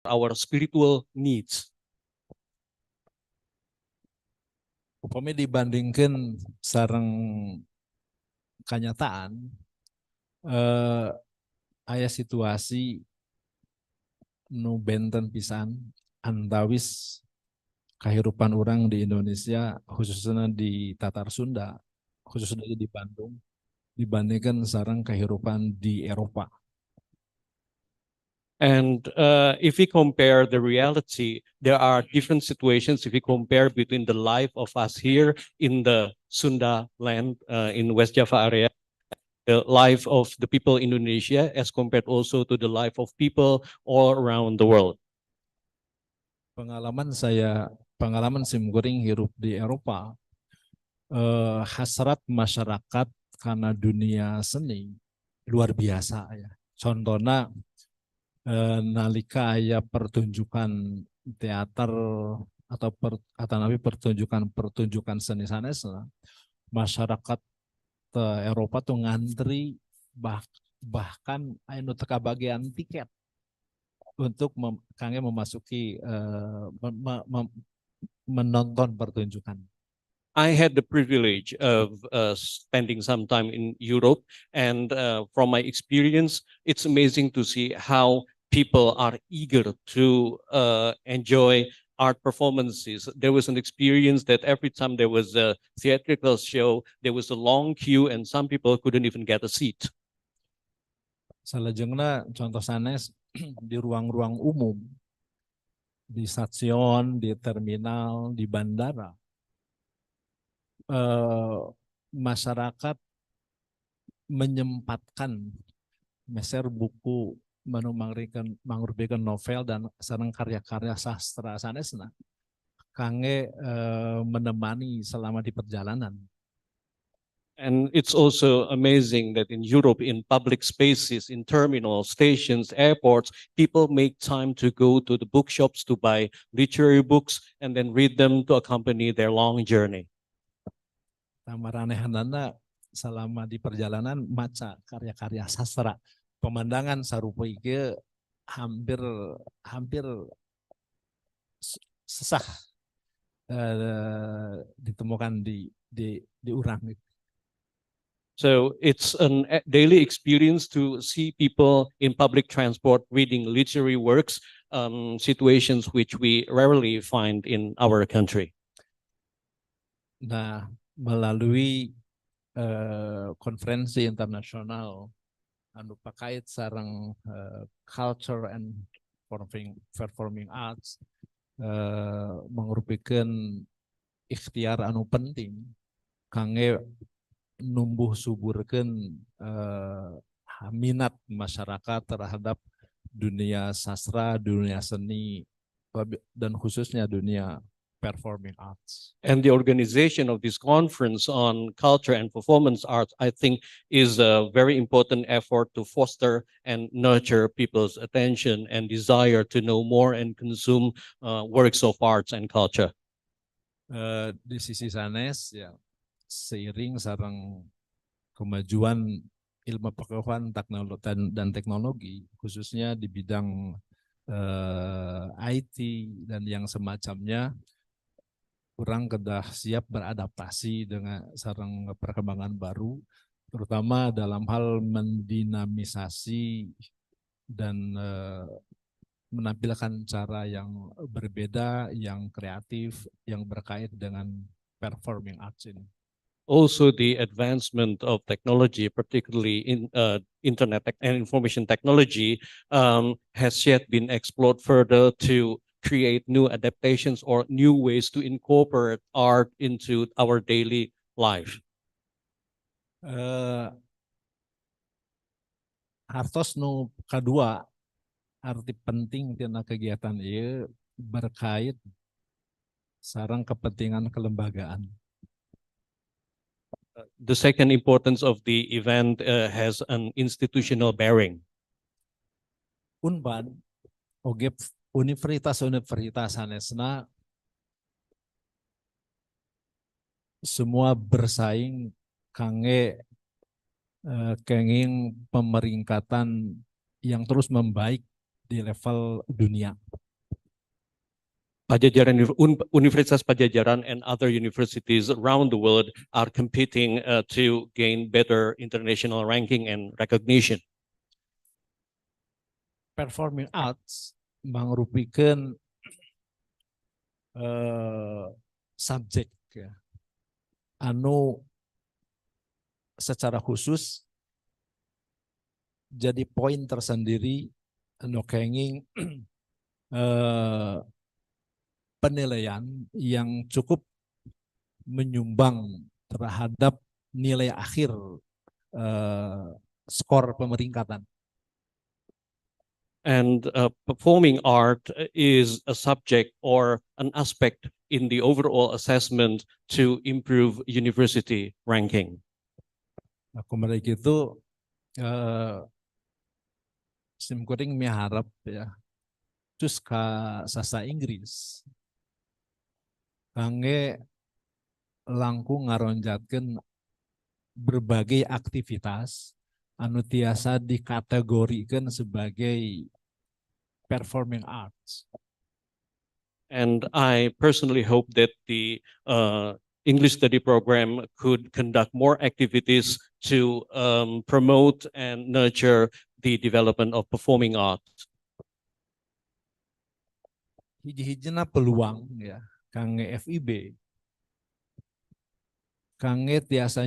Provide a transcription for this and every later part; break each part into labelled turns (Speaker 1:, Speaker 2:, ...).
Speaker 1: our spiritual needs.
Speaker 2: Upami dibandingkan sareng kenyataan, aya situasi nu benten pisan antawis kehidupan orang di Indonesia, khususnya di Tatar Sunda, khususnya di Bandung, dibandingkan sareng kehidupan di Eropa.
Speaker 1: And if we compare the reality, there are different situations if we compare between the life of us here in the Sunda land in West Java area, the life of the people in Indonesia as compared also to the life of people all around the world.
Speaker 2: Pengalaman simkuring hirup di Eropa, hasrat masyarakat karena dunia seni luar biasa ya. Contohnya nalika aya pertunjukan teater atau pertunjukan seni sanesna, masyarakat Eropa tuh ngantri bahkan anu teu kabagian tiket untuk kangge memasuki menonton pertunjukan.
Speaker 1: I had the privilege of spending some time in Europe, and from my experience, it's amazing to see how people are eager to enjoy art performances. There was an experience that every time there was a theatrical show, there was a long queue and some people couldn't even get a seat.
Speaker 2: Salajengna contoh sanes di ruang-ruang umum, di stasiun, di terminal, di bandara, masyarakat menyempatkan meser buku, mangrupikan novel dan sareng karya-karya sastra sanesna kangge menemani selama di perjalanan.
Speaker 1: And it's also amazing that in Europe, in public spaces, in terminals, stations, airports, people make time to go to the bookshops to buy literary books and then read them to accompany their long journey.
Speaker 2: Tamaranehanana selama di perjalanan maca karya-karya sastra, pemandangan sarupa ieu hampir sesah ditemukan di urang.
Speaker 1: So it's a daily experience to see people in public transport reading literary works, situations which we rarely find in our country.
Speaker 2: Nah, melalui konferensi internasional anu pakait sareng culture and performing arts, mangrupikan ikhtiar anu penting kangge numbuh suburkeun minat masyarakat terhadap dunia sastra, dunia seni, dan khususnya dunia performing arts.
Speaker 1: And the organization of this conference on culture and performance arts, I think, is a very important effort to foster and nurture people's attention and desire to know more and consume works of arts and culture.
Speaker 2: Di sisi sanes ya, seiring sareng kemajuan ilmu pengetahuan dan teknologi, khususnya di bidang IT dan yang semacamnya, orang kedah siap beradaptasi dengan sareng perkembangan baru, terutama dalam hal mendinamisasi dan menampilkan cara yang berbeda, yang kreatif, yang berkait dengan performing arts ini.
Speaker 1: Also, the advancement of technology, particularly in internet and information technology, has yet been explored further to create new adaptations or new ways to incorporate art into our daily life.
Speaker 2: Hartos nu kedua, arti penting tina kegiatan ieu berkait sareng kepentingan kelembagaan.
Speaker 1: The second importance of the event has an institutional bearing.
Speaker 2: Unpad, oge universitas sanesna semua bersaing kangge kenging pemeringkatan yang terus membaik di level dunia.
Speaker 1: Universitas Padjadjaran and other universities around the world are competing to gain better international ranking and recognition.
Speaker 2: Performing arts mangrupikan subjek ya, anu secara khusus jadi poin tersendiri anu kenging penilaian yang cukup menyumbang terhadap nilai akhir skor pemeringkatan.
Speaker 1: And performing art is a subject or an aspect in the overall assessment to improve university ranking.
Speaker 2: Nah, kemarin itu sim kuring miharap ya, terus ka sasa Inggris, kangge langkung ngaronjatkeun berbagai aktivitas anu tiasa dikategorikan sebagai performing arts.
Speaker 1: And I personally hope that the English study program could conduct more activities to promote and nurture the development of performing arts.
Speaker 2: Hiji-hijina peluang ya, kangge FIB, kangge tiasa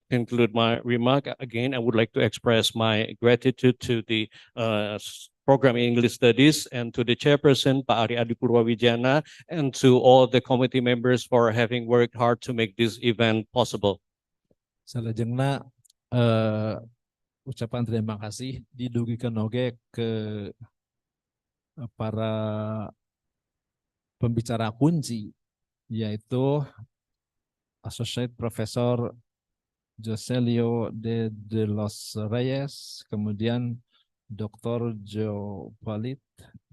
Speaker 1: Conclude my remark. Again, I would like to express my gratitude to the program in English Studies and to the chairperson, Pak Ari Adi Purwawijana, and to all the committee members for having worked hard to make this event possible.
Speaker 2: salajengna ucapan terima kasih didugikan oge ke para pembicara kunci, yaitu Associate Professor Joselio de los Reyes, kemudian Dr. Joe Palit,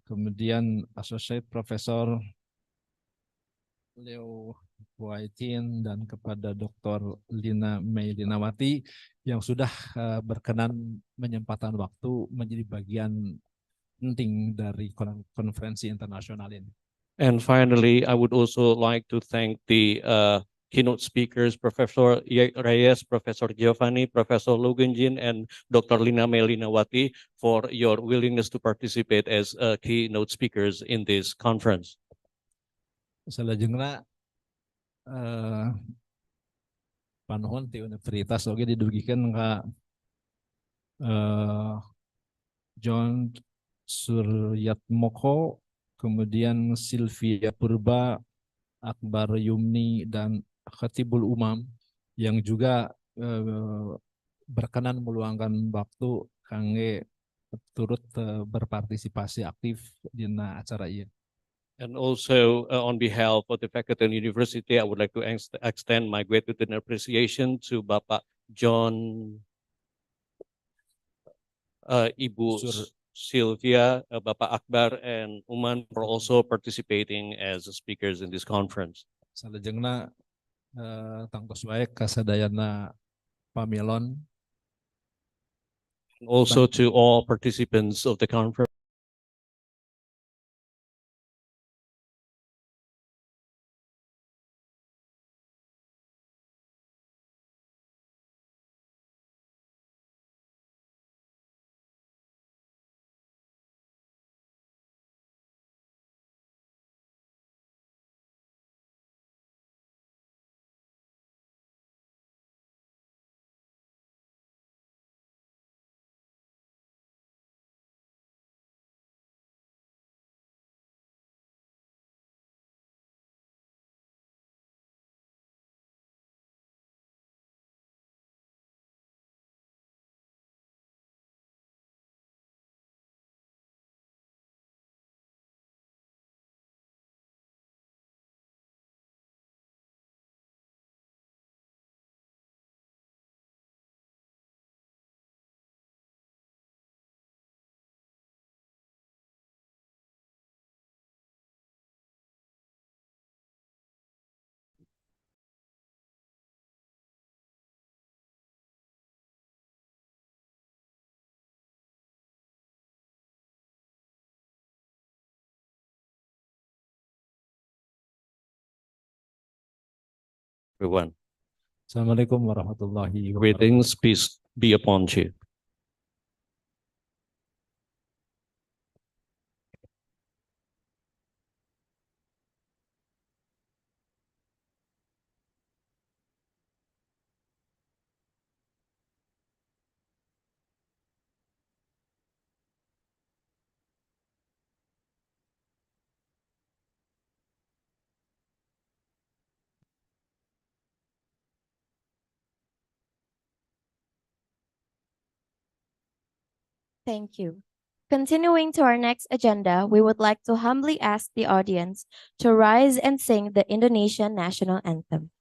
Speaker 2: kemudian Associate Professor Leo Waitin, dan kepada Dr. Lina Mei Linawati yang sudah berkenan menyempatkan waktu menjadi bagian penting dari konferensi internasional ini.
Speaker 1: And finally, I would also like to thank the keynote speakers, Professor Reyes, Professor Giovanni, Professor Lugunjin, and Dr. Lina Melinawati for your willingness to participate as keynote speakers in this conference.
Speaker 2: Salajengna panuhun ti universitas oge didugikan ka John Suryatmoko, kemudian Sylvia Purba, Akbar Yumni, dan Khatibul Umam yang juga berkenan meluangkan waktu kangge turut berpartisipasi aktif di acara ini.
Speaker 1: And also on behalf of the faculty and university, I would like to extend my gratitude and appreciation to Bapak John, Ibu Sylvia, Bapak Akbar, and Uman for also participating as speakers in this conference.
Speaker 2: Salajengna tangtos wae kasadayana pamilon.
Speaker 1: And also to all participants of the conference. Everyone.
Speaker 2: Assalamualaikum warahmatullahi wabarakatuh.
Speaker 1: Greetings, peace be upon you.
Speaker 3: Thank you. Continuing to our next agenda, we would like to humbly ask the audience to rise and sing the Indonesian national anthem.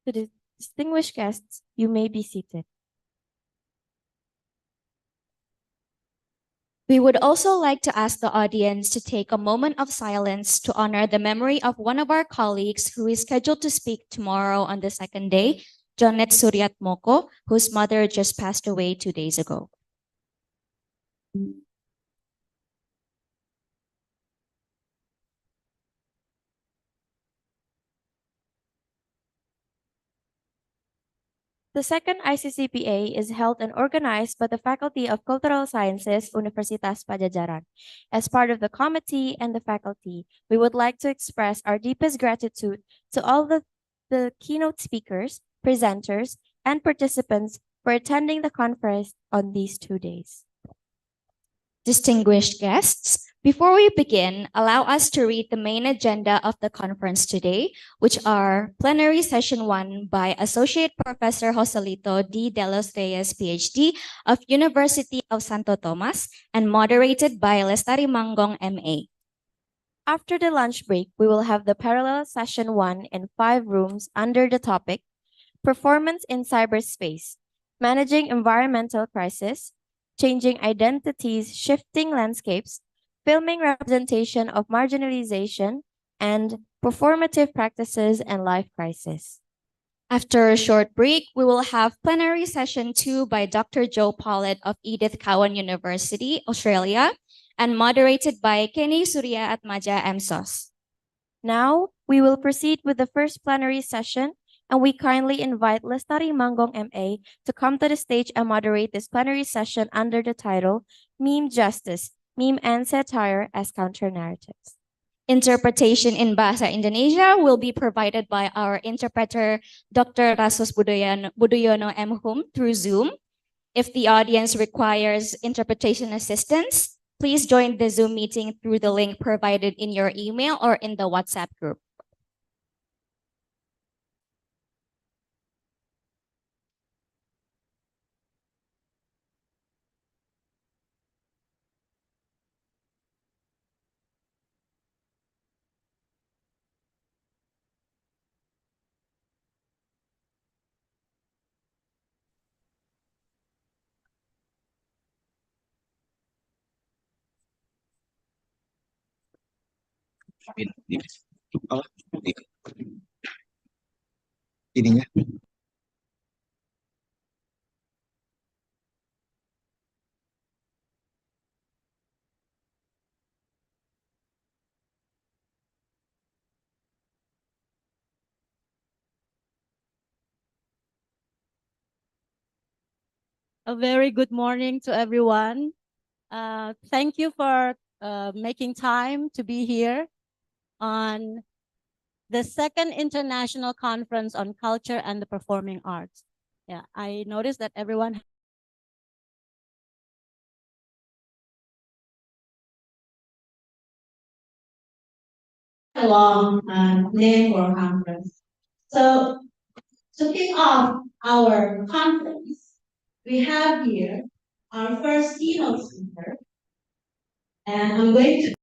Speaker 3: To the distinguished guests, you may be seated.
Speaker 4: We would also like to ask the audience to take a moment of silence to honor the memory of one of our colleagues who is scheduled to speak tomorrow on the second day, Janet Suryat Moko, whose mother just passed away 2 days ago.
Speaker 3: The second ICCPA is held and organized by the Faculty of Cultural Sciences, Universitas Padjadjaran. As part of the committee and the faculty, we would like to express our deepest gratitude to all the keynote speakers, presenters, and participants for attending the conference on these 2 days.
Speaker 4: Distinguished guests, before we begin, allow us to read the main agenda of the conference today, which are Plenary Session 1 by Associate Professor Joselito D. De Los Reyes, PhD of University of Santo Tomas, and moderated by Lestari Manggong, MA.
Speaker 3: After the lunch break, we will have the parallel Session 1 in 5 rooms under the topic Performance in Cyberspace, Managing Environmental Crisis, Changing Identities, Shifting Landscapes, Filming Representation of Marginalization, and Performative Practices and Life Crisis.
Speaker 4: After a short break, we will have Plenary Session 2 by Dr. Joe Pollitt of Edith Cowan University, Australia, and moderated by Kenny Surya Atmaja, MSOS.
Speaker 3: Now, we will proceed with the first plenary session, and we kindly invite Lestari Manggong MA to come to the stage and moderate this plenary session under the title Meme Justice, Meme and Satire as Counter-Narratives.
Speaker 4: Interpretation in Bahasa Indonesia will be provided by our interpreter, Dr. Rasus Budoyono M. Hum, through Zoom. If the audience requires interpretation assistance, please join the Zoom meeting through the link provided in your email or in the WhatsApp group.
Speaker 5: Ininya.
Speaker 6: A very good morning to everyone. Thank you for making time to be here on the second International Conference on Culture and the Performing Arts. Yeah, I noticed that everyone
Speaker 7: long name for conference. So to kick off our conference, we have here our first keynote speaker, and I'm going to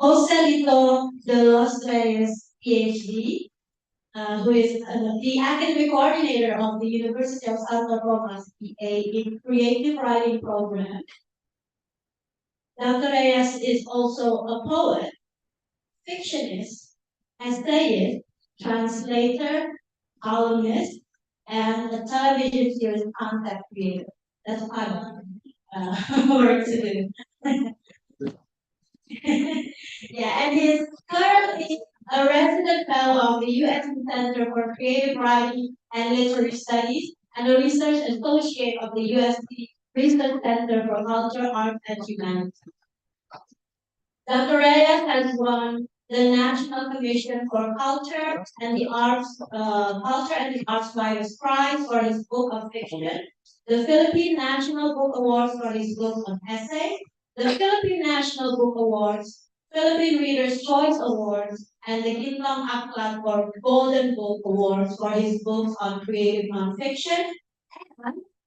Speaker 7: Joselito De Los Reyes, PhD, who is the academic coordinator of the University of Santo Tomas, PA, in Creative Writing Program. Dr. Reyes is also a poet, fictionist, essayist, translator, columnist, and a television series content creator. That's quite a lot of work to do. Yeah, and he's currently a resident fellow of the U.S. Center for Creative Writing and Literary Studies and a research associate of the USC Research Center for Culture, Arts, and Humanities. Dr. Reyes has won the National Commission for Culture and the Arts Writers Prize for his book of fiction, the Philippine National Book Awards for his book of essays, the Philippine National Book Awards, Philippine Readers' Choice Awards, and the Gintong Aklat for Golden Book Awards for his books on creative nonfiction,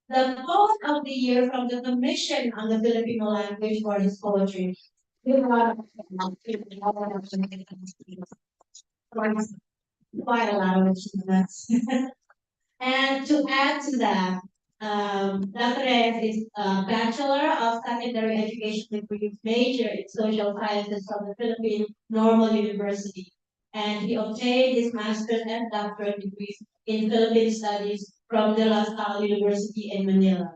Speaker 7: And the poet of the year from the Commission on the Filipino Language for his poetry. Quite a lot of achievements. And to add to that, Dr. Reyes is a Bachelor of Secondary Education degree major in Social Sciences from the Philippine Normal University. And he obtained his master's and doctorate degrees in Philippine Studies from De La Salle University in Manila.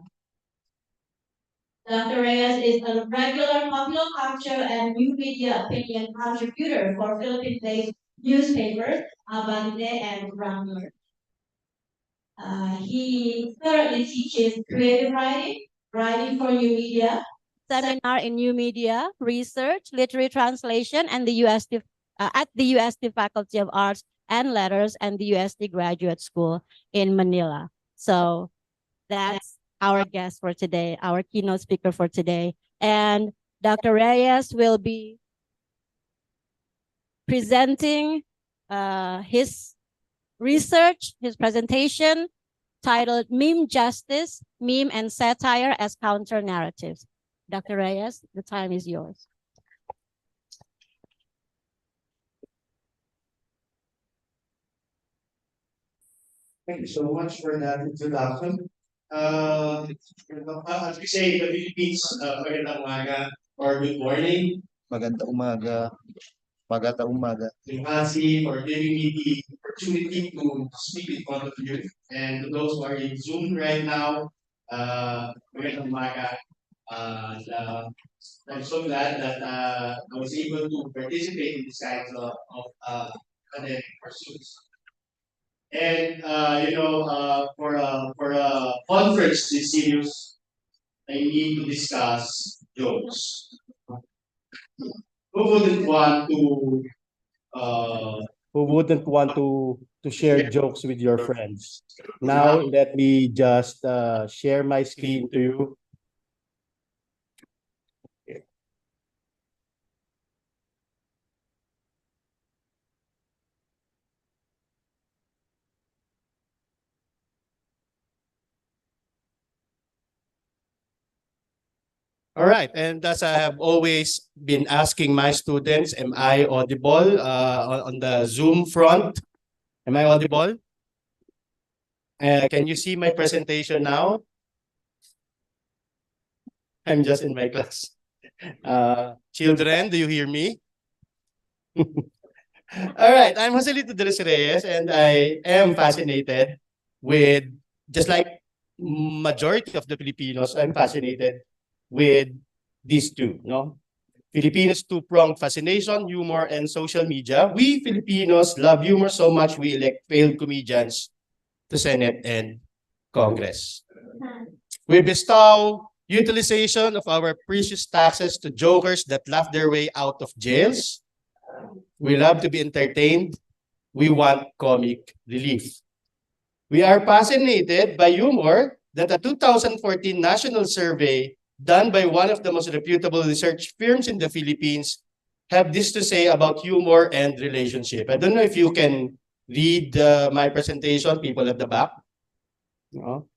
Speaker 7: Dr. Reyes is a regular popular culture and new media opinion contributor for Philippine-based newspapers, Abante and Wrangler. He currently teaches creative writing, writing for new media,
Speaker 6: Seminar in new media, research, literary translation, and the UST at the UST Faculty of Arts and Letters and the UST Graduate School in Manila. So that's our guest for today, our keynote speaker for today. And Dr. Reyes will be presenting his research, his presentation titled Meme Justice, Meme and Satire as Counter Narratives. Dr. Reyes, the time is yours.
Speaker 5: Thank you so much for that introduction. As we say in the Philippines, magandang umaga or good morning.
Speaker 8: Magandang umaga. Magandang umaga.
Speaker 5: To Hasi for giving me the opportunity to speak in front of you. And to those who are in Zoom right now, magandang umaga. I'm so glad that I was able to participate in this kinds of academic pursuits. And for a conference this serious, I need to discuss jokes. Who wouldn't want to
Speaker 8: share jokes with your friends? Now let me just share my screen to you. All right, and as I have always been asking my students, am I audible on the Zoom front? Am I audible? Can you see my presentation now? I'm just in my class. Children, do you hear me? All right, I'm Joselito de los Reyes, and I am fascinated with, just like majority of the Filipinos, I'm fascinated with these two, no? Filipinos' two-pronged fascination, humor, and social media. We Filipinos love humor so much we elect failed comedians to Senate and Congress. We bestow utilization of our precious taxes to jokers that laugh their way out of jails. We love to be entertained. We want comic relief. We are fascinated by humor that a 2014 national survey done by one of the most reputable research firms in the Philippines have this to say about humor and relationship. I don't know if you can read my presentation, people at the back. No?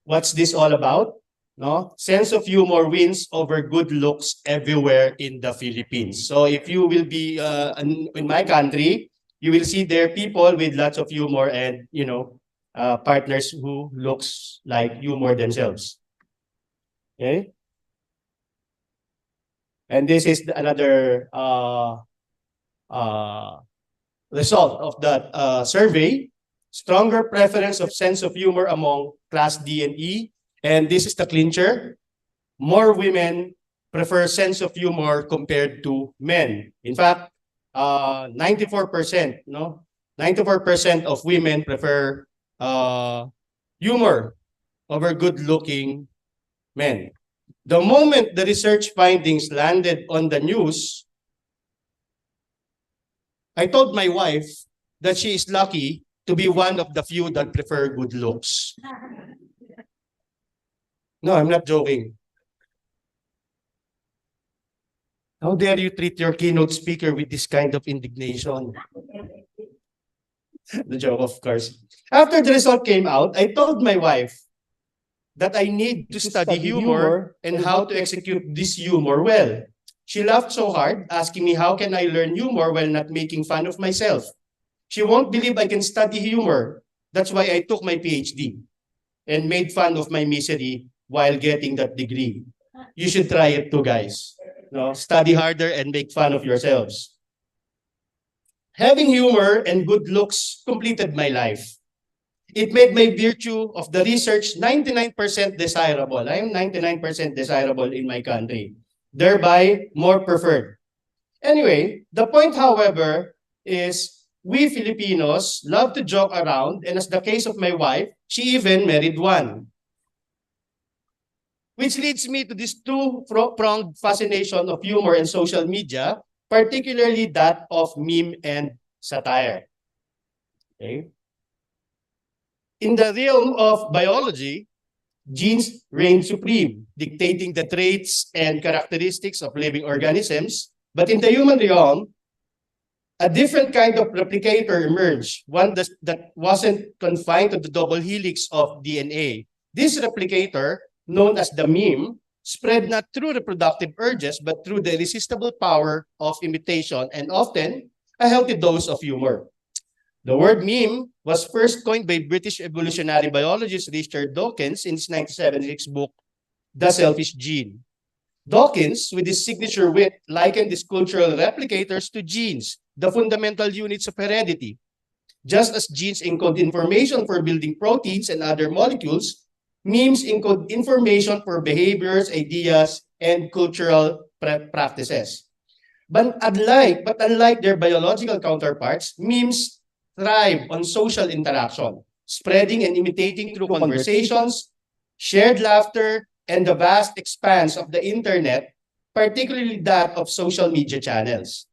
Speaker 8: What's this all about? No? Sense of humor wins over good looks everywhere in the Philippines. So if you will be in my country, you will see there people with lots of humor and, partners who looks like humor themselves. Okay? And this is another result of that survey. Stronger preference of sense of humor among class D and E. And this is the clincher. More women prefer sense of humor compared to men. In fact, 94%, no? 94% of women prefer humor over good-looking men. The moment the research findings landed on the news, I told my wife that she is lucky to be one of the few that prefer good looks. No, I'm not joking. How dare you treat your keynote speaker with this kind of indignation? The joke, of course. After the result came out, I told my wife that I need to study humor and how to execute this humor well. She laughed so hard, asking me how can I learn humor while not making fun of myself. She won't believe I can study humor. That's why I took my PhD and made fun of my misery while getting that degree. You should try it too, guys. No, study harder and make fun of yourselves. Having humor and good looks completed my life. It made my virtue of the research 99% desirable. I am 99% desirable in my country, thereby more preferred. Anyway, the point, however, is we Filipinos love to joke around, and as the case of my wife, she even married one. Which leads me to this two-pronged fascination of humor and social media, particularly that of meme and satire. Okay? In the realm of biology, genes reign supreme, dictating the traits and characteristics of living organisms. But in the human realm, a different kind of replicator emerged, one that wasn't confined to the double helix of DNA. This replicator, known as the meme, spread not through reproductive urges, but through the irresistible power of imitation and often a healthy dose of humor. The word meme was first coined by British evolutionary biologist Richard Dawkins in his 1976 book, The Selfish Gene. Dawkins, with his signature wit, likened these cultural replicators to genes, the fundamental units of heredity. Just as genes encode information for building proteins and other molecules, memes encode information for behaviors, ideas, and cultural practices. But unlike their biological counterparts, memes thrive on social interaction, spreading and imitating through conversations, shared laughter, and the vast expanse of the internet, particularly that of social media channels.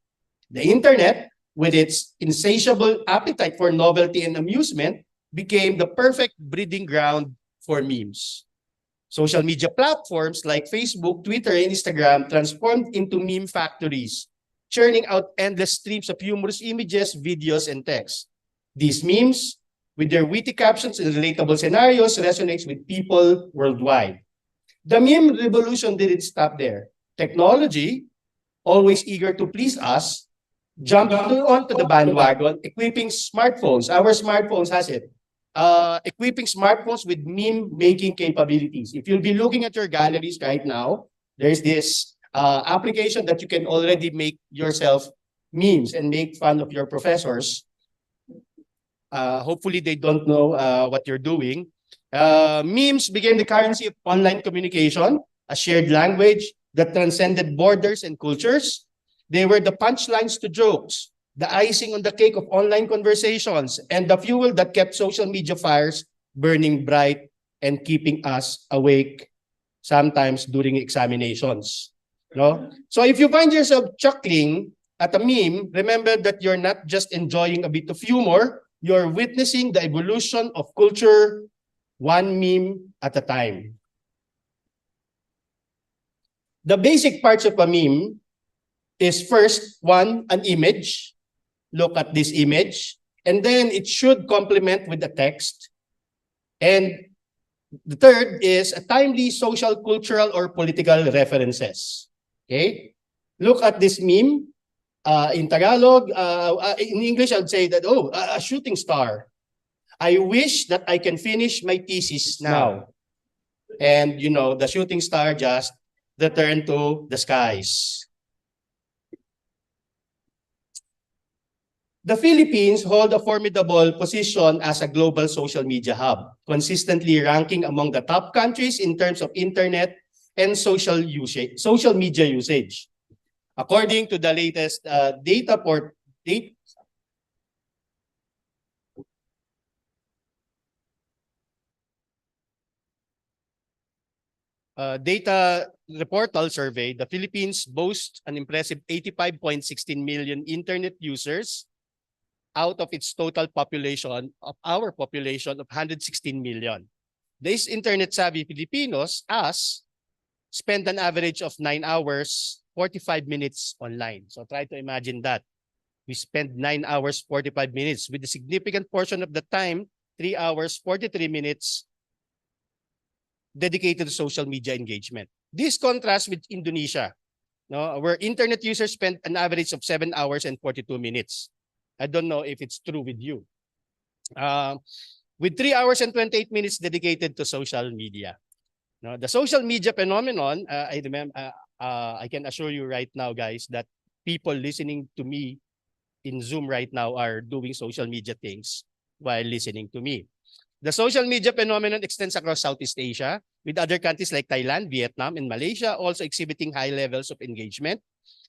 Speaker 8: The internet, with its insatiable appetite for novelty and amusement, became the perfect breeding ground for memes. Social media platforms like Facebook, Twitter, and Instagram transformed into meme factories, churning out endless streams of humorous images, videos, and text. These memes, with their witty captions and relatable scenarios, resonates with people worldwide. The meme revolution didn't stop there. Technology, always eager to please us, jumped onto the bandwagon, equipping smartphones. Our smartphones has it. Equipping smartphones with meme-making capabilities. If you'll be looking at your galleries right now, there's this application that you can already make yourself memes and make fun of your professors. Hopefully they don't know what you're doing. Memes became the currency of online communication, a shared language that transcended borders and cultures. They were the punchlines to jokes, the icing on the cake of online conversations, and the fuel that kept social media fires burning bright and keeping us awake sometimes during examinations. No? So if you find yourself chuckling at a meme, remember that you're not just enjoying a bit of humor, you're witnessing the evolution of culture one meme at a time. The basic parts of a meme is first, one, an image. Look at this image. And then it should complement with the text. And the third is a timely social, cultural, or political references. Okay? Look at this meme. In Tagalog, in English, I would say that, oh, a shooting star. I wish that I can finish my thesis now. And, you know, the shooting star just returned to the skies. The Philippines hold a formidable position as a global social media hub, consistently ranking among the top countries in terms of internet and social media usage. According to the latest data portal survey, the Philippines boasts an impressive 85.16 million internet users out of its total population, of our population of 116 million. These internet-savvy Filipinos, spend an average of 9 hours, 45 minutes online. So try to imagine that. We spend 9 hours, 45 minutes, with a significant portion of the time, 3 hours, 43 minutes, dedicated to social media engagement. This contrasts with Indonesia, no, where internet users spend an average of 7 hours and 42 minutes. I don't know if it's true with you. With 3 hours and 28 minutes dedicated to social media. No, the social media phenomenon, I can assure you right now, guys, that people listening to me in Zoom right now are doing social media things while listening to me. The social media phenomenon extends across Southeast Asia, with other countries like Thailand, Vietnam, and Malaysia also exhibiting high levels of engagement.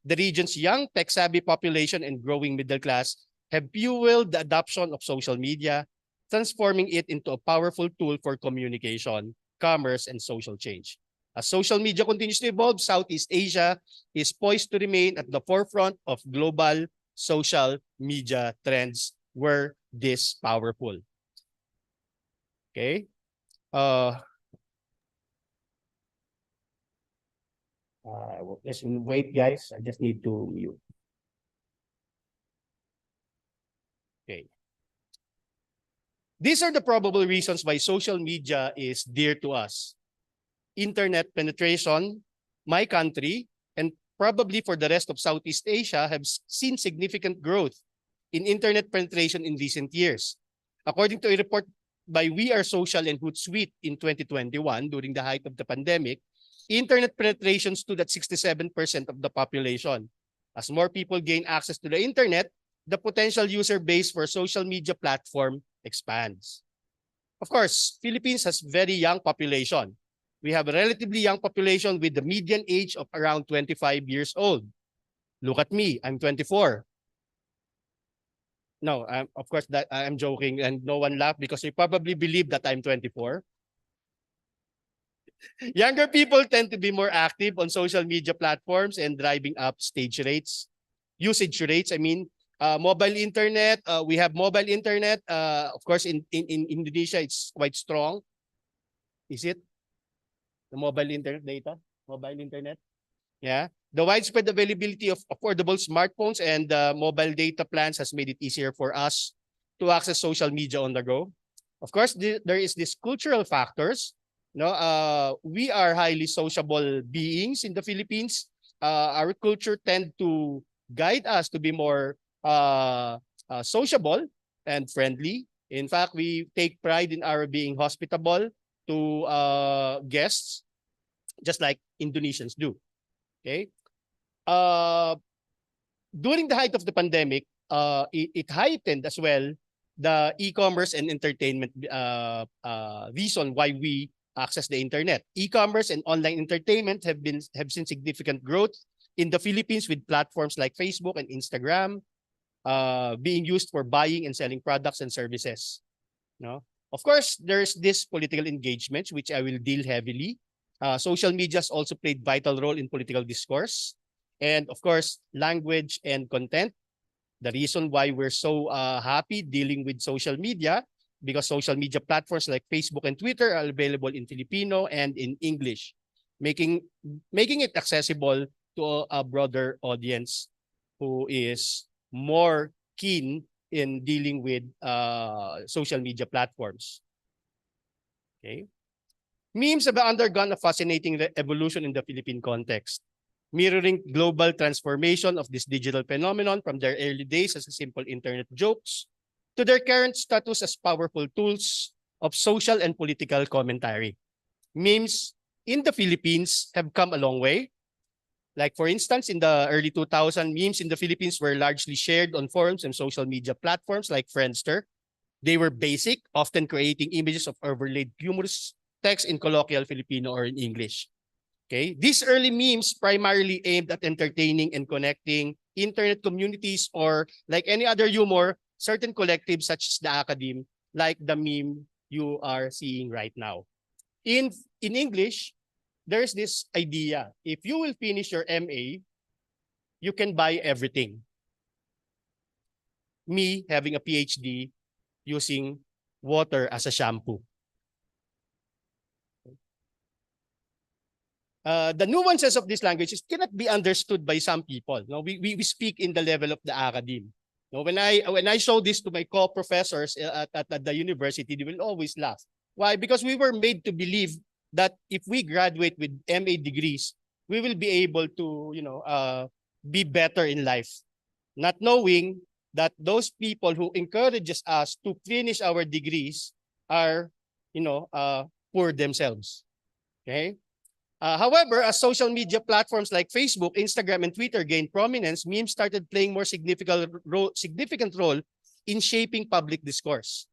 Speaker 8: The region's young, tech-savvy population and growing middle class have fueled the adoption of social media, transforming it into a powerful tool for communication, commerce, and social change. As social media continues to evolve, Southeast Asia is poised to remain at the forefront of global social media trends were this powerful. Okay. Just wait, guys. I just need to mute. Okay. These are the probable reasons why social media is dear to us. Internet penetration, my country, and probably for the rest of Southeast Asia have seen significant growth in internet penetration in recent years. According to a report by We Are Social and Hootsuite in 2021, during the height of the pandemic, internet penetration stood at 67% of the population. As more people gain access to the internet, the potential user base for social media platform expands. Of course, Philippines has very young population. We have a relatively young population with the median age of around 25 years old. Look at me, I'm 24. No, of course that I'm joking and no one laughed because they probably believe that I'm 24. Younger people tend to be more active on social media platforms and driving up usage rates. I mean, mobile internet, we have mobile internet. Of course, in Indonesia, it's quite strong. Is it? The mobile internet data? Mobile internet? Yeah. The widespread availability of affordable smartphones and mobile data plans has made it easier for us to access social media on the go. Of course, there is this cultural factors. No, we are highly sociable beings in the Philippines. Our culture tend to guide us to be more sociable and friendly. In fact, we take pride in our being hospitable to guests, just like Indonesians do. Okay. During the height of the pandemic, it heightened as well the e-commerce and entertainment reason why we access the internet. E-commerce and online entertainment have seen significant growth in the Philippines, with platforms like Facebook and Instagram being used for buying and selling products and services. No? Of course, there's this political engagement, which I will deal heavily. Social media has also played vital role in political discourse. And of course, language and content. The reason why we're so happy dealing with social media, because social media platforms like Facebook and Twitter are available in Filipino and in English, making it accessible to a broader audience who is more keen in dealing with social media platforms. Okay. Memes have undergone a fascinating evolution in the Philippine context, mirroring global transformation of this digital phenomenon from their early days as a simple internet jokes to their current status as powerful tools of social and political commentary. Memes in the Philippines have come a long way. Like for instance, in the early 2000s, memes in the Philippines were largely shared on forums and social media platforms like Friendster. They were basic, often creating images of overlaid humorous text in colloquial Filipino or in English. Okay, these early memes primarily aimed at entertaining and connecting internet communities, or like any other humor, certain collectives such as the academe, like the meme you are seeing right now. In English, there's this idea: if you will finish your MA, you can buy everything. Me having a PhD, using water as a shampoo. The nuances of these languages cannot be understood by some people. No, we speak in the level of the academe. No, when I show this to my co-professors at the university, they will always laugh. Why? Because we were made to believe that if we graduate with MA degrees, we will be able to, be better in life. Not knowing that those people who encourages us to finish our degrees are, poor themselves. Okay? However, as social media platforms like Facebook, Instagram, and Twitter gained prominence, memes started playing more significant role in shaping public discourse.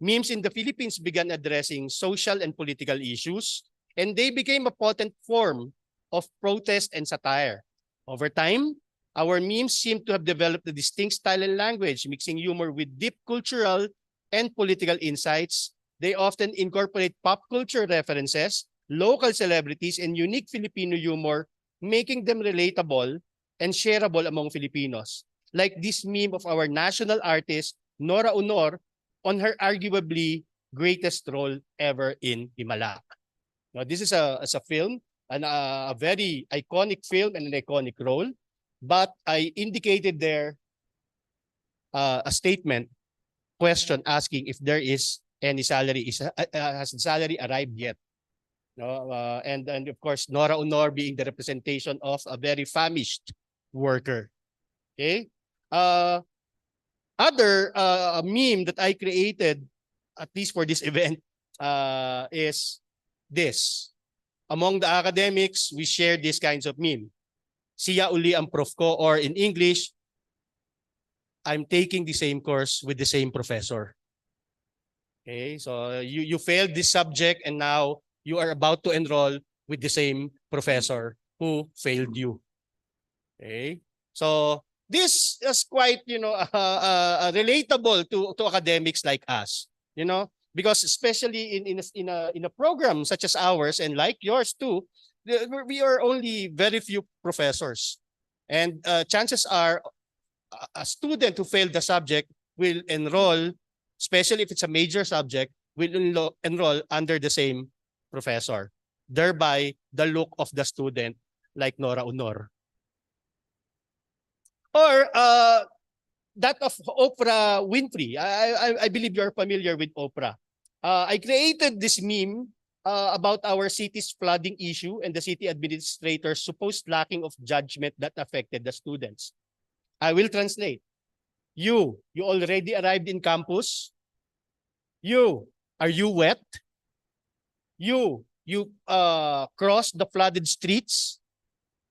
Speaker 8: Memes in the Philippines began addressing social and political issues, and they became a potent form of protest and satire. Over time, our memes seem to have developed a distinct style and language, mixing humor with deep cultural and political insights. They often incorporate pop culture references, local celebrities, and unique Filipino humor, making them relatable and shareable among Filipinos. Like this meme of our national artist, Nora Honor, on her arguably greatest role ever in Himala. Now, this is a film, a very iconic film and an iconic role, but I indicated there a statement, question asking if there is any salary, has the salary arrived yet? No, and of course, Nora Honor being the representation of a very famished worker. Okay. Other meme that I created, at least for this event, is this. Among the academics, we share these kinds of meme. Siya uli ang prof ko, or in English, I'm taking the same course with the same professor. Okay, so you failed this subject and now you are about to enroll with the same professor who failed you. Okay, so this is quite, relatable to academics like us, because especially in a program such as ours and like yours too, we are only very few professors, and chances are a student who failed the subject will enroll, especially if it's a major subject, will enroll under the same professor, thereby the look of the student like Nora Honor. Or that of Oprah Winfrey. I believe you're familiar with Oprah. I created this meme about our city's flooding issue and the city administrator's supposed lacking of judgment that affected the students. I will translate. You already arrived in campus? Are you wet? You crossed the flooded streets?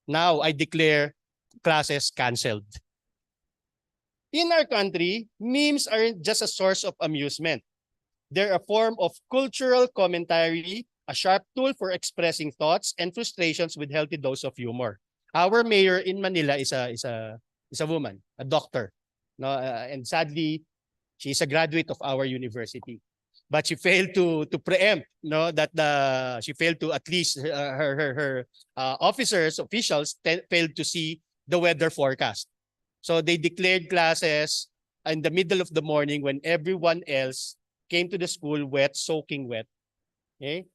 Speaker 8: Now I declare classes canceled. In our country, memes aren't just a source of amusement. They're a form of cultural commentary, a sharp tool for expressing thoughts and frustrations with healthy dose of humor. Our mayor in Manila is a woman, a doctor, no, and sadly, she's a graduate of our university. But she failed to preempt, she failed to, at least her officials failed to see the weather forecast. So they declared classes in the middle of the morning when everyone else came to the school wet, soaking wet. Okay?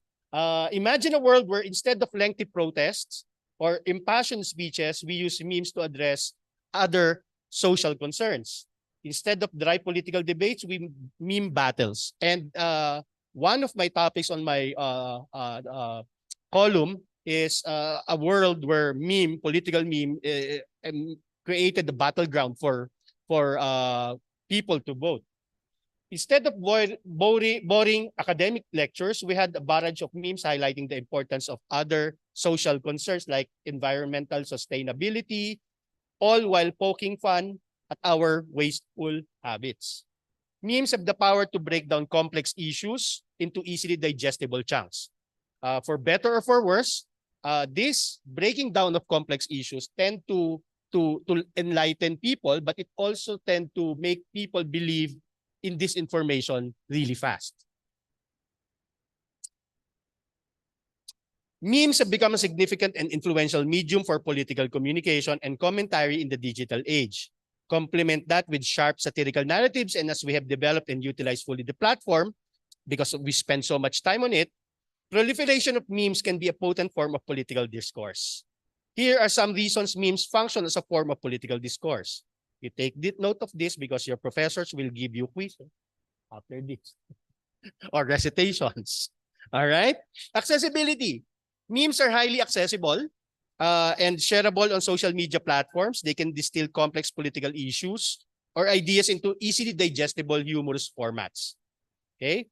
Speaker 8: Imagine a world where instead of lengthy protests or impassioned speeches, we use memes to address other social concerns. Instead of dry political debates, we meme battles. And one of my topics on my column is a world where political meme, created the battleground for people to vote. Instead of boring academic lectures, we had a barrage of memes highlighting the importance of other social concerns like environmental sustainability, all while poking fun at our wasteful habits. Memes have the power to break down complex issues into easily digestible chunks. For better or for worse, this breaking down of complex issues tend to enlighten people, but it also tend to make people believe in this information really fast. Memes have become a significant and influential medium for political communication and commentary in the digital age. Complement that with sharp satirical narratives, and as we have developed and utilized fully the platform, because we spend so much time on it, proliferation of memes can be a potent form of political discourse. Here are some reasons memes function as a form of political discourse. You take note of this because your professors will give you quizzes after this or recitations. All right? Accessibility. Memes are highly accessible and shareable on social media platforms. They can distill complex political issues or ideas into easily digestible, humorous formats. Okay?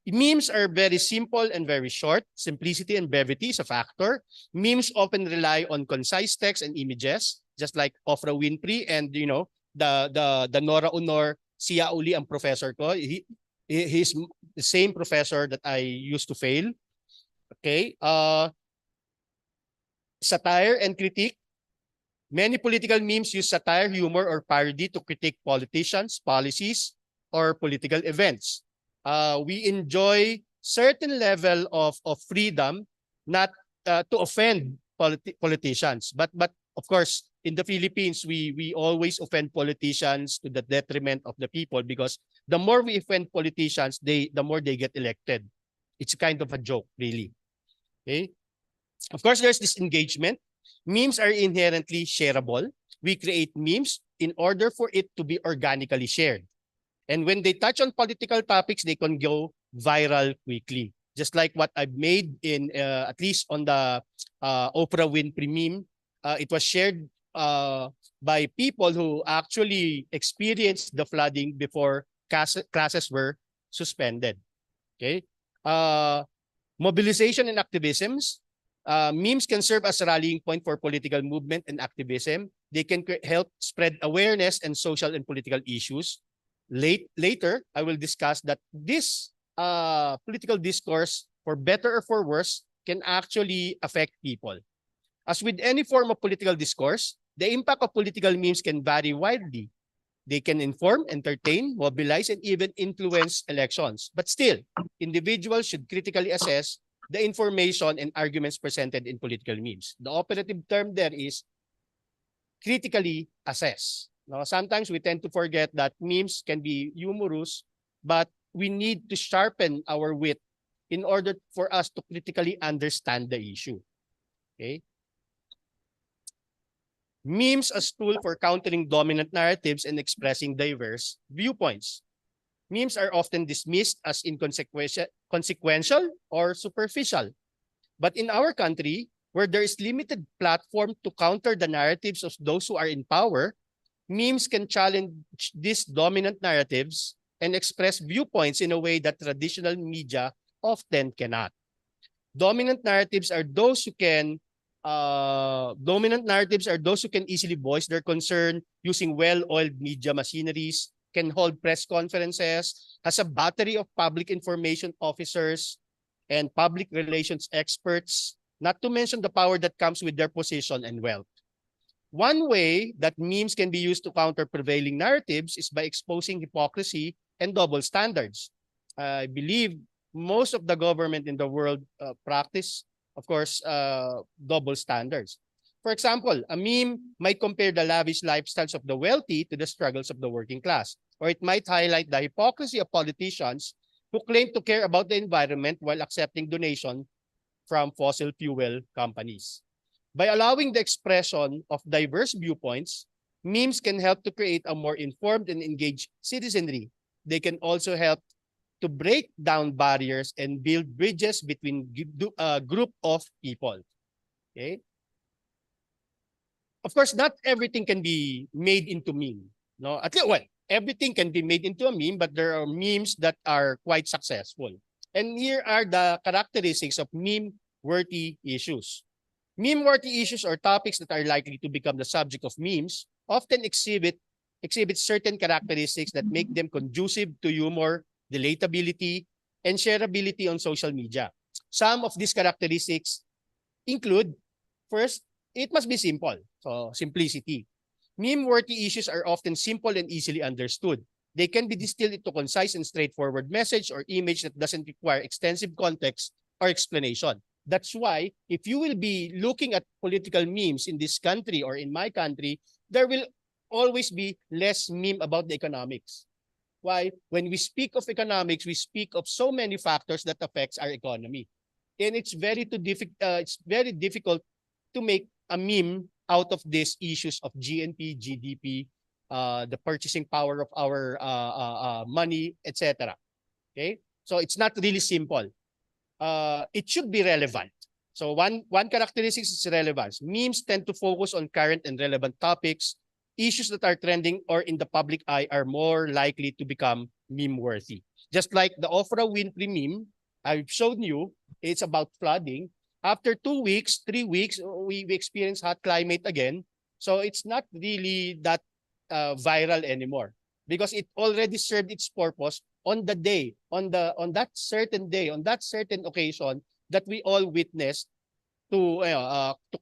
Speaker 8: Memes are very simple and very short. Simplicity and brevity is a factor. Memes often rely on concise text and images, just like Oprah Winfrey and the Nora Honor, siya uli ang professor ko. He's the same professor that I used to fail. Okay? Satire and critique. Many political memes use satire, humor, or parody to critique politicians, policies, or political events. We enjoy certain level of freedom not to offend politicians. But of course, in the Philippines, we always offend politicians to the detriment of the people because the more we offend politicians, the more they get elected. It's kind of a joke, really. Okay? Of course, there's this engagement. Memes are inherently shareable. We create memes in order for it to be organically shared. And when they touch on political topics, they can go viral quickly. Just like what I've made in, at least on the Oprah Winfrey meme, it was shared by people who actually experienced the flooding before classes were suspended. Okay. Mobilization and activisms. Memes can serve as a rallying point for political movement and activism. They can help spread awareness and social and political issues. Later, I will discuss that this political discourse, for better or for worse, can actually affect people. As with any form of political discourse, the impact of political memes can vary widely. They can inform, entertain, mobilize, and even influence elections. But still, individuals should critically assess the information and arguments presented in political memes. The operative term there is critically assess. Now, sometimes we tend to forget that memes can be humorous, but we need to sharpen our wit in order for us to critically understand the issue. Okay? Memes as tool for countering dominant narratives and expressing diverse viewpoints. Memes are often dismissed as inconsequential or superficial. But in our country, where there is limited platform to counter the narratives of those who are in power, memes can challenge these dominant narratives and express viewpoints in a way that traditional media often cannot. Dominant narratives are those who can easily voice their concern using well-oiled media machineries, can hold press conferences, has a battery of public information officers and public relations experts, not to mention the power that comes with their position and wealth. One way that memes can be used to counter prevailing narratives is by exposing hypocrisy and double standards. I believe most of the government in the world practice, of course, double standards. For example, a meme might compare the lavish lifestyles of the wealthy to the struggles of the working class, or it might highlight the hypocrisy of politicians who claim to care about the environment while accepting donation from fossil fuel companies. By allowing the expression of diverse viewpoints, memes can help to create a more informed and engaged citizenry. They can also help to break down barriers and build bridges between a group of people. Okay? Of course, not everything can be made into meme. No, at least, well, everything can be made into a meme, but there are memes that are quite successful. And here are the characteristics of meme-worthy issues. Meme-worthy issues or topics that are likely to become the subject of memes often exhibit certain characteristics that make them conducive to humor, relatability, and shareability on social media. Some of these characteristics include, first, it must be simple. So, simplicity. Meme-worthy issues are often simple and easily understood. They can be distilled into concise and straightforward message or image that doesn't require extensive context or explanation. That's why if you will be looking at political memes in this country or in my country, there will always be less meme about the economics. Why? When we speak of economics, we speak of so many factors that affects our economy. And it's very difficult to make a meme out of these issues of GNP, GDP, the purchasing power of our money, etc. Okay, so it's not really simple. It should be relevant. So one characteristic is relevance. Memes tend to focus on current and relevant topics. Issues that are trending or in the public eye are more likely to become meme-worthy. Just like the Oprah Winfrey meme I've shown you, it's about flooding. After 2 weeks, 3 weeks, we experience hot climate again. So it's not really that viral anymore because it already served its purpose on the day, on that certain day, on that certain occasion that we all witnessed to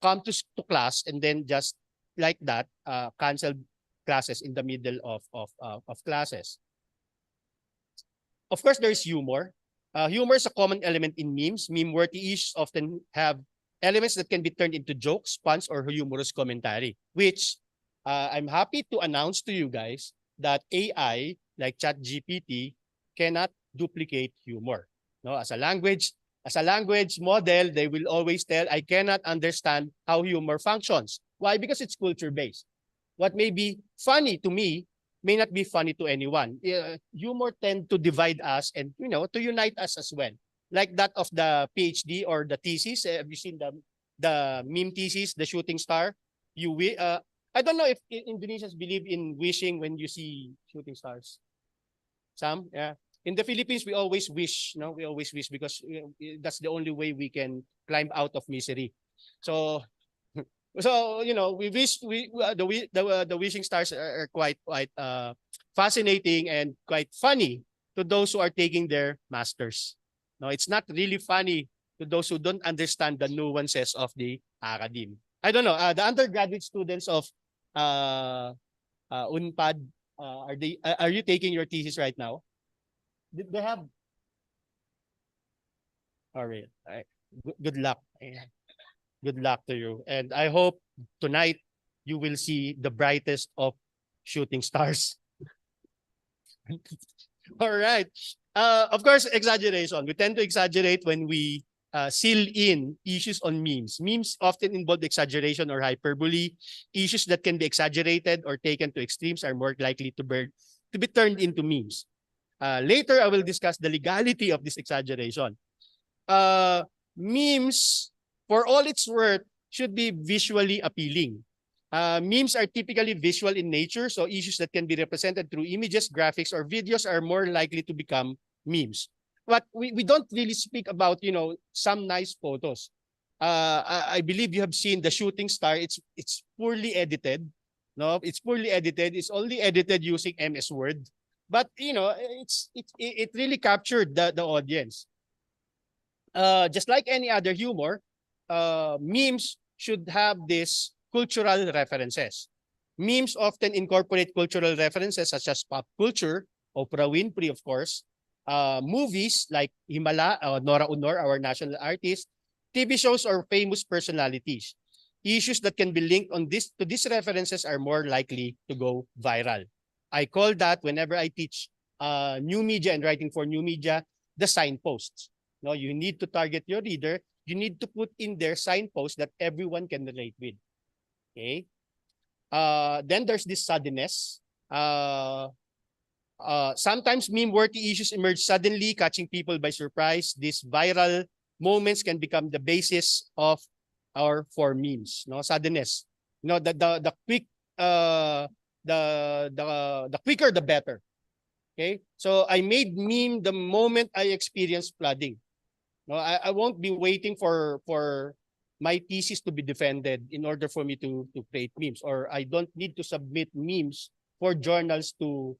Speaker 8: come to class and then just like that cancel classes in the middle of classes. Of course, there is humor. Humor is a common element in memes. Meme-worthy issues often have elements that can be turned into jokes, puns, or humorous commentary, which I'm happy to announce to you guys that AI, like ChatGPT, cannot duplicate humor. No, as a language model, they will always tell, I cannot understand how humor functions. Why? Because it's culture-based. What may be funny to me may not be funny to anyone. Humor tend to divide us and to unite us as well. Like that of the PhD or the thesis. Have you seen the meme thesis, the shooting star? I don't know if Indonesians believe in wishing when you see shooting stars. Some, yeah. In the Philippines, we always wish, we always wish because that's the only way we can climb out of misery. So we wish the wishing stars are quite fascinating and quite funny to those who are taking their masters. No, it's not really funny to those who don't understand the nuances of the academe. I don't know. The undergraduate students of Unpad, are you taking your thesis right now? Did they have? All right. Good luck. Good luck to you. And I hope tonight you will see the brightest of shooting stars. All right. Of course, exaggeration. We tend to exaggerate when we seal in issues on memes. Memes often involve exaggeration or hyperbole. Issues that can be exaggerated or taken to extremes are more likely to be turned into memes. Later, I will discuss the legality of this exaggeration. Memes, for all its worth, should be visually appealing. Memes are typically visual in nature, so issues that can be represented through images, graphics, or videos are more likely to become memes. But we don't really speak about, some nice photos. I believe you have seen the shooting star. It's poorly edited. No, it's poorly edited. It's only edited using MS Word. But it really captured the audience. Just like any other humor, memes should have these cultural references. Memes often incorporate cultural references such as pop culture, Oprah Winfrey, of course, movies like Himala, Nora Honor, our national artist, TV shows or famous personalities. Issues that can be linked to these references are more likely to go viral. I call that, whenever I teach new media and writing for new media, the signposts. No, you need to target your reader. You need to put in their signposts that everyone can relate with. Okay. Then there's this suddenness. Sometimes meme-worthy issues emerge suddenly, catching people by surprise. These viral moments can become the basis of for memes. No, suddenness. The quick the quicker the better. Okay, so I made meme the moment I experienced flooding. No, I won't be waiting for my thesis to be defended in order for me to create memes, or I don't need to submit memes for journals to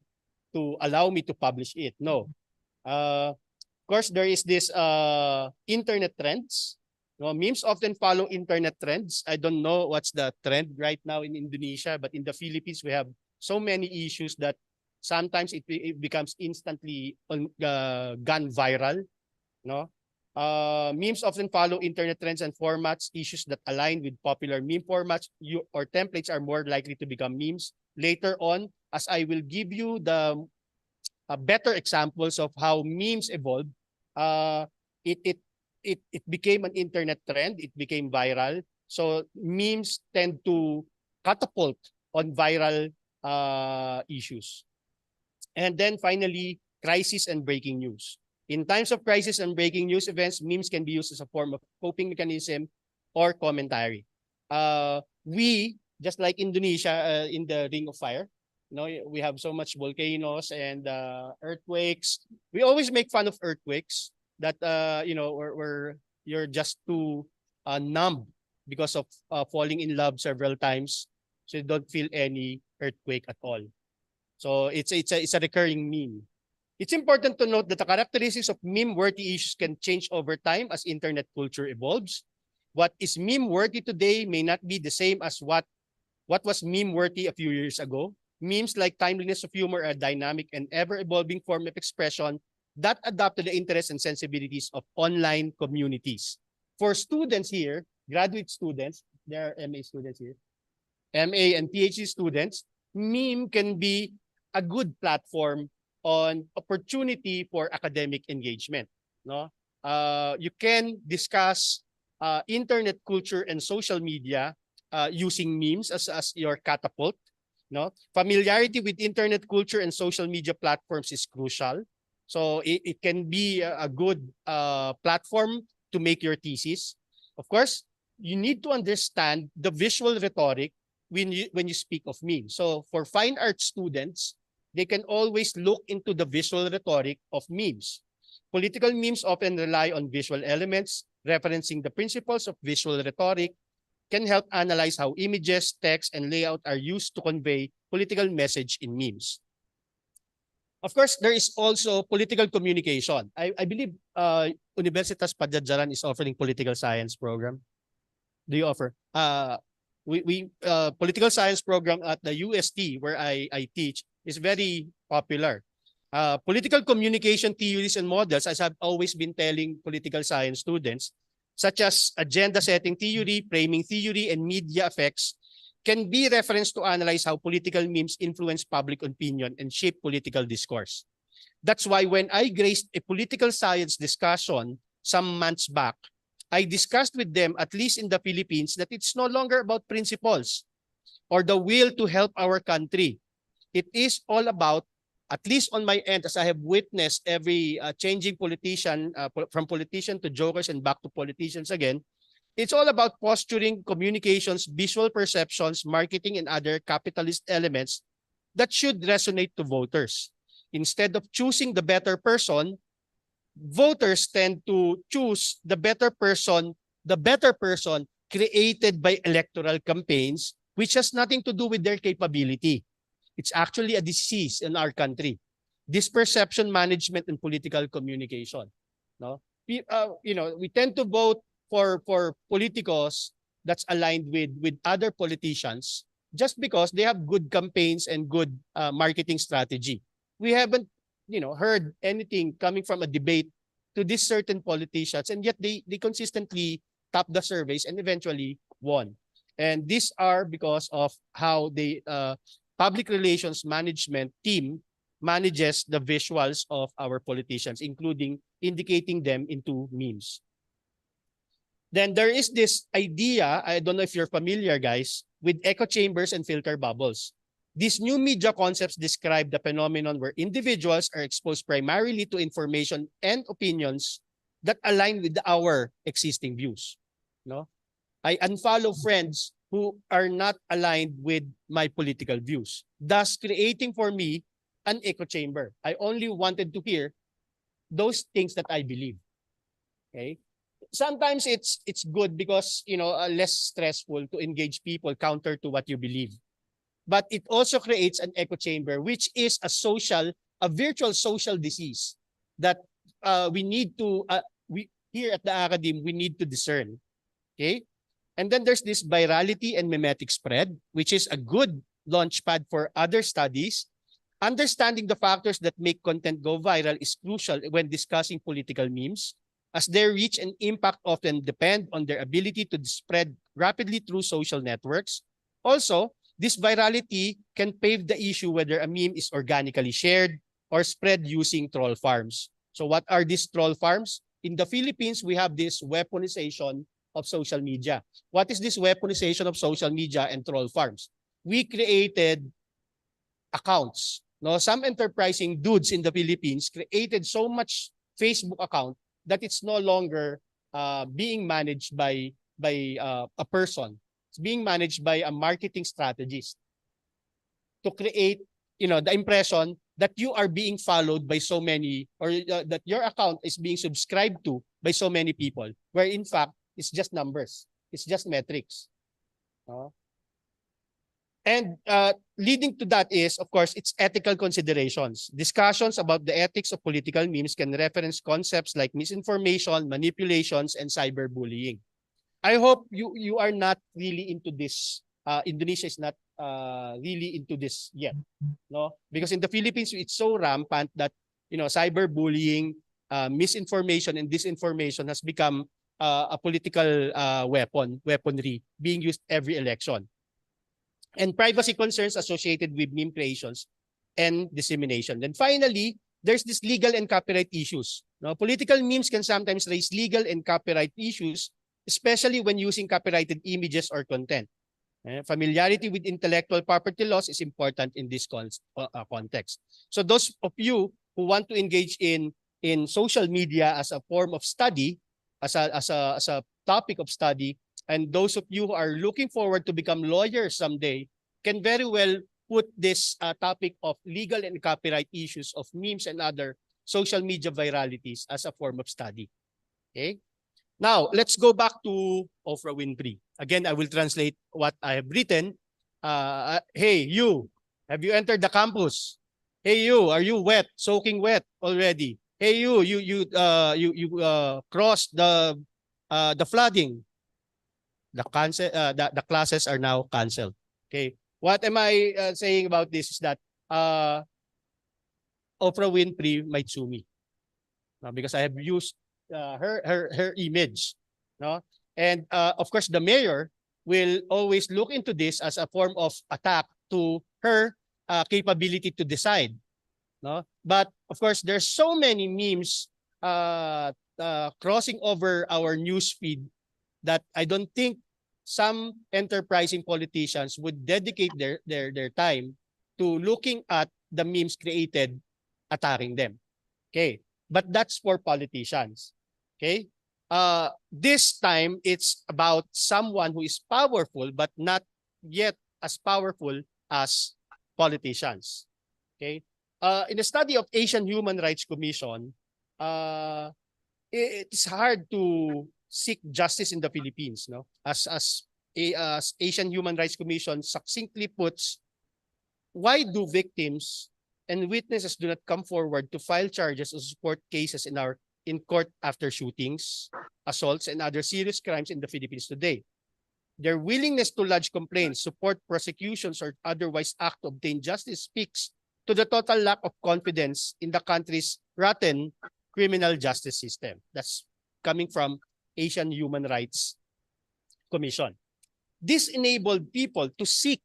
Speaker 8: allow me to publish it. No. Of course, there is this internet trends. No, memes often follow internet trends. I don't know what's the trend right now in Indonesia, but in the Philippines, we have so many issues that sometimes it becomes instantly gone viral. No, memes often follow internet trends and formats. Issues that align with popular meme formats or templates are more likely to become memes. Later on, as I will give you the better examples of how memes evolve, it became an internet trend. It became viral. So memes tend to catapult on viral issues. And then finally, crisis and breaking news. In times of crisis and breaking news events, memes can be used as a form of coping mechanism or commentary. We, just like Indonesia, in the Ring of Fire, we have so much volcanoes and earthquakes. We always make fun of earthquakes that, where you're just too numb because of falling in love several times, so you don't feel any earthquake at all. So it's a recurring meme. It's important to note that the characteristics of meme-worthy issues can change over time as internet culture evolves. What is meme-worthy today may not be the same as what was meme-worthy a few years ago. Memes, like timeliness of humor, are a dynamic and ever-evolving form of expression that adapt to the interests and sensibilities of online communities. For students here, graduate students, there are MA students here, MA and PhD students, meme can be a good platform on opportunity for academic engagement. You can discuss internet culture and social media using memes as your catapult. Familiarity with internet culture and social media platforms is crucial. So it can be a good platform to make your thesis. Of course, you need to understand the visual rhetoric when you speak of memes. So for fine art students, they can always look into the visual rhetoric of memes. Political memes often rely on visual elements. Referencing the principles of visual rhetoric can help analyze how images, text, and layout are used to convey political message in memes. Of course, there is also political communication. I believe Universitas Padjadjaran is offering political science program. Do you offer? We political science program at the UST where I teach is very popular. Political communication theories and models, as I've always been telling political science students, such as agenda setting theory, framing theory, and media effects, can be referenced to analyze how political memes influence public opinion and shape political discourse. That's why when I graced a political science discussion some months back, I discussed with them, at least in the Philippines, that it's no longer about principles or the will to help our country. It is all about, at least on my end, as I have witnessed every changing politician, from politician to jokers and back to politicians again, it's all about posturing, communications, visual perceptions, marketing, and other capitalist elements that should resonate to voters. Instead of choosing the better person, voters tend to choose the better person created by electoral campaigns, which has nothing to do with their capability. It's actually a disease in our country. This perception management and political communication. We tend to vote for politicos that's aligned with other politicians just because they have good campaigns and good marketing strategy. We haven't heard anything coming from a debate to these certain politicians, and yet they consistently top the surveys and eventually won. And these are because of how the public relations management team manages the visuals of our politicians, including indicating them into memes. Then there is this idea, I don't know if you're familiar, guys, with echo chambers and filter bubbles. These new media concepts describe the phenomenon where individuals are exposed primarily to information and opinions that align with our existing views. I unfollow friends who are not aligned with my political views, thus creating for me an echo chamber. I only wanted to hear those things that I believe. Okay? Sometimes it's good because less stressful to engage people counter to what you believe. But it also creates an echo chamber, which is a virtual social disease that we need to here at the academy we need to discern. Okay? And then there's this virality and mimetic spread, which is a good launchpad for other studies. Understanding the factors that make content go viral is crucial when discussing political memes, as their reach and impact often depend on their ability to spread rapidly through social networks. Also, this virality can pave the issue whether a meme is organically shared or spread using troll farms. So what are these troll farms? In the Philippines, we have this weaponization of social media. What is this weaponization of social media and troll farms? We created accounts. No, some enterprising dudes in the Philippines created so much Facebook account that it's no longer being managed by a person. It's being managed by a marketing strategist to create, the impression that you are being followed by so many, or that your account is being subscribed to by so many people, where in fact it's just numbers, it's just metrics. And leading to that is, of course, it's ethical considerations. Discussions about the ethics of political memes can reference concepts like misinformation, manipulations, and cyberbullying. I hope you are not really into this. Indonesia is not really into this yet, no? Because in the Philippines, it's so rampant that cyberbullying, misinformation, and disinformation has become a political weaponry being used every election. And privacy concerns associated with meme creations and dissemination. Then finally, there's this legal and copyright issues. Now, political memes can sometimes raise legal and copyright issues, especially when using copyrighted images or content. Familiarity with intellectual property laws is important in this context. So those of you who want to engage in social media as a form of study, as a topic of study, and those of you who are looking forward to become lawyers someday can very well put this topic of legal and copyright issues of memes and other social media viralities as a form of study. Okay. Now, let's go back to Oprah Winfrey. Again, I will translate what I have written. Hey, you, have you entered the campus? Hey, you, are you wet, soaking wet already? Hey, you crossed the flooding. The classes are now canceled. Okay. What am I saying about this is that Oprah Winfrey might sue me, because I have used her image, no? And of course, the mayor will always look into this as a form of attack to her capability to decide, no? But of course, there's so many memes crossing over our news feed that I don't think some enterprising politicians would dedicate their time to looking at the memes created attacking them. Okay, but that's for politicians. Okay, this time it's about someone who is powerful but not yet as powerful as politicians. Okay, in the study of Asian Human Rights Commission, it's hard to seek justice in the Philippines, no? As Asian Human Rights Commission succinctly puts, why do victims and witnesses do not come forward to file charges or support cases in court after shootings, assaults, and other serious crimes in the Philippines today? Their willingness to lodge complaints, support prosecutions, or otherwise act to obtain justice speaks to the total lack of confidence in the country's rotten criminal justice system. That's coming from Asian Human Rights Commission. This enabled people to seek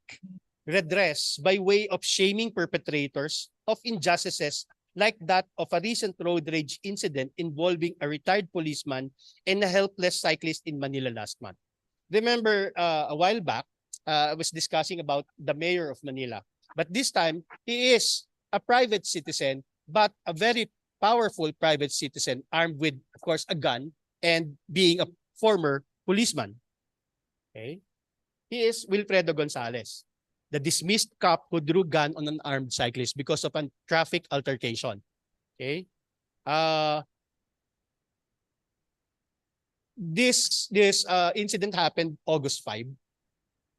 Speaker 8: redress by way of shaming perpetrators of injustices like that of a recent road rage incident involving a retired policeman and a helpless cyclist in Manila last month. Remember, a while back, I was discussing about the mayor of Manila. But this time, he is a private citizen, but a very powerful private citizen armed with, of course, a gun and being a former policeman. Okay? He is Wilfredo Gonzalez, the dismissed cop who drew gun on an armed cyclist because of a traffic altercation. Okay? This incident happened August 5,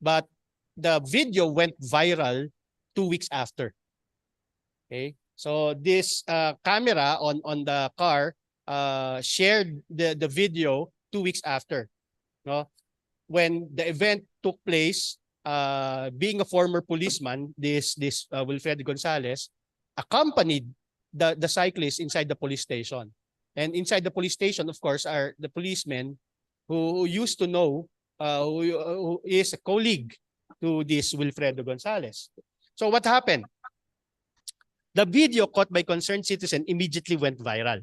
Speaker 8: but the video went viral 2 weeks after. Okay? So this camera on the car shared the video 2 weeks after. No? When the event took place, being a former policeman, this Wilfredo Gonzalez accompanied the cyclist inside the police station. And inside the police station, of course, are the policemen who used to know, who is a colleague to this Wilfredo Gonzalez. So what happened? The video caught by concerned citizen immediately went viral.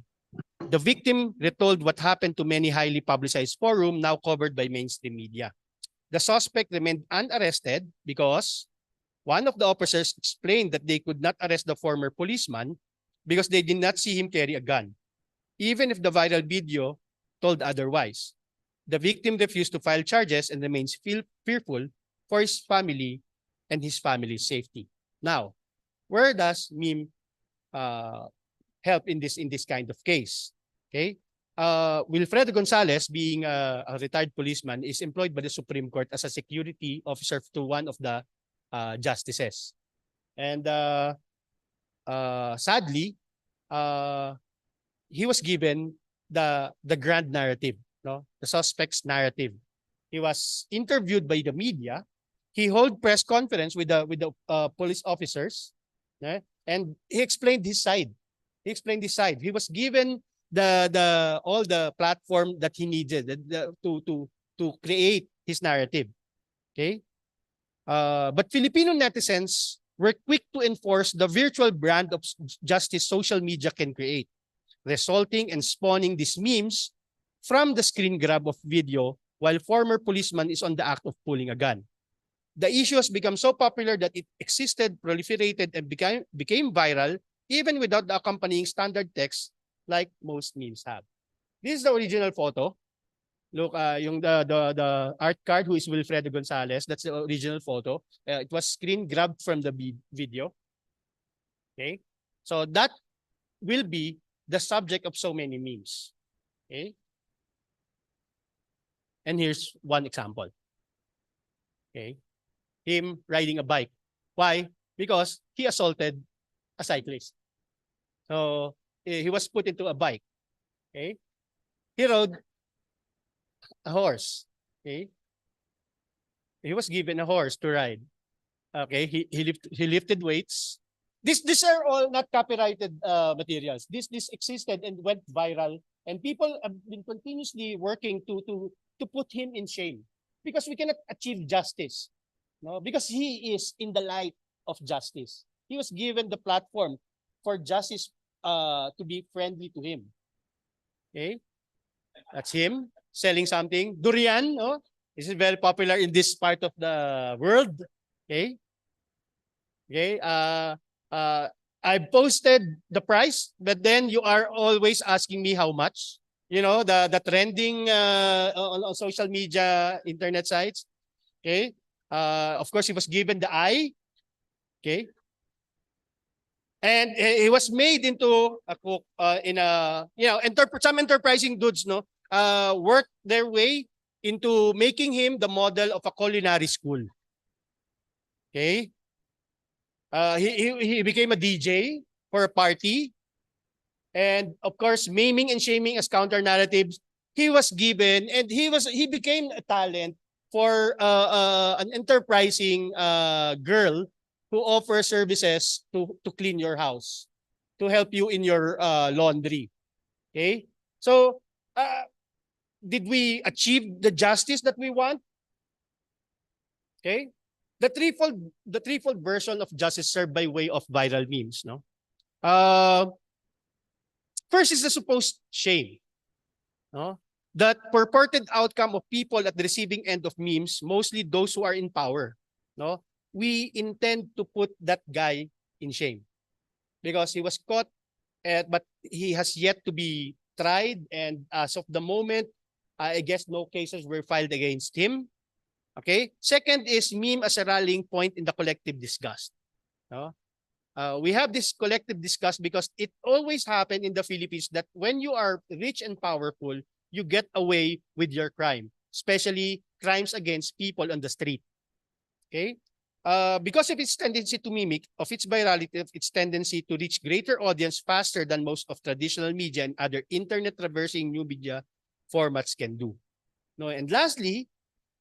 Speaker 8: The victim retold what happened to many highly publicized forums now covered by mainstream media. The suspect remained unarrested because One of the officers explained that they could not arrest the former policeman because they did not see him carry a gun, even if the viral video told otherwise. The victim refused to file charges and remains fearful for his family and his family's safety. Now, where does meme help in this kind of case? Okay, Wilfredo Gonzalez, being a retired policeman, is employed by the Supreme Court as a security officer to one of the justices, and sadly, he was given the grand narrative, no, the suspect's narrative. He was interviewed by the media. He held press conference with the police officers, and he explained his side. He was given the all the platform that he needed to create his narrative. Okay, but Filipino netizens were quick to enforce the virtual brand of justice social media can create, resulting and spawning these memes from the screen grab of video while former policeman is on the act of pulling a gun. The issue has become so popular that it existed, proliferated, and became viral even without the accompanying standard text like most memes have. This is the original photo. Look, yung the art card who is Wilfredo Gonzalez, that's the original photo. It was screen grabbed from the video. Okay, so that will be the subject of so many memes. Okay, and here's one example. Okay, him riding a bike. Why? Because he assaulted a cyclist. So he was put into a bike. Okay, he rode a horse. Okay, he was given a horse to ride. Okay, he lifted weights. These are all not copyrighted materials. This existed and went viral, and people have been continuously working to put him in shame because we cannot achieve justice. No, because he is in the light of justice. He was given the platform for justice to be friendly to him. Okay, that's him selling something. Durian, no? This is very popular in this part of the world. Okay. Okay. I posted the price, but then you are always asking me how much. You know, the trending on social media, internet sites. Okay. Of course, he was given the eye. Okay. And he was made into a cook in a, you know, some enterprising dudes, no, work their way into making him the model of a culinary school. Okay. He became a DJ for a party. And of course, maiming and shaming as counter narratives, he was given, and he became a talent for an enterprising girl who offers services to clean your house, to help you in your laundry. Okay? So, did we achieve the justice that we want? Okay? The threefold version of justice served by way of viral memes, no? First is the supposed shame. No? That purported outcome of people at the receiving end of memes, mostly those who are in power. No? We intend to put that guy in shame because he was caught, but he has yet to be tried. And as of the moment, I guess no cases were filed against him. Okay. Second is meme as a rallying point in the collective disgust. No? We have this collective disgust because it always happened in the Philippines that when you are rich and powerful, you get away with your crime, especially crimes against people on the street. Okay. Because of its tendency to mimic, of its virality, of its tendency to reach greater audience faster than most of traditional media and other internet traversing new media formats can do. No, and lastly,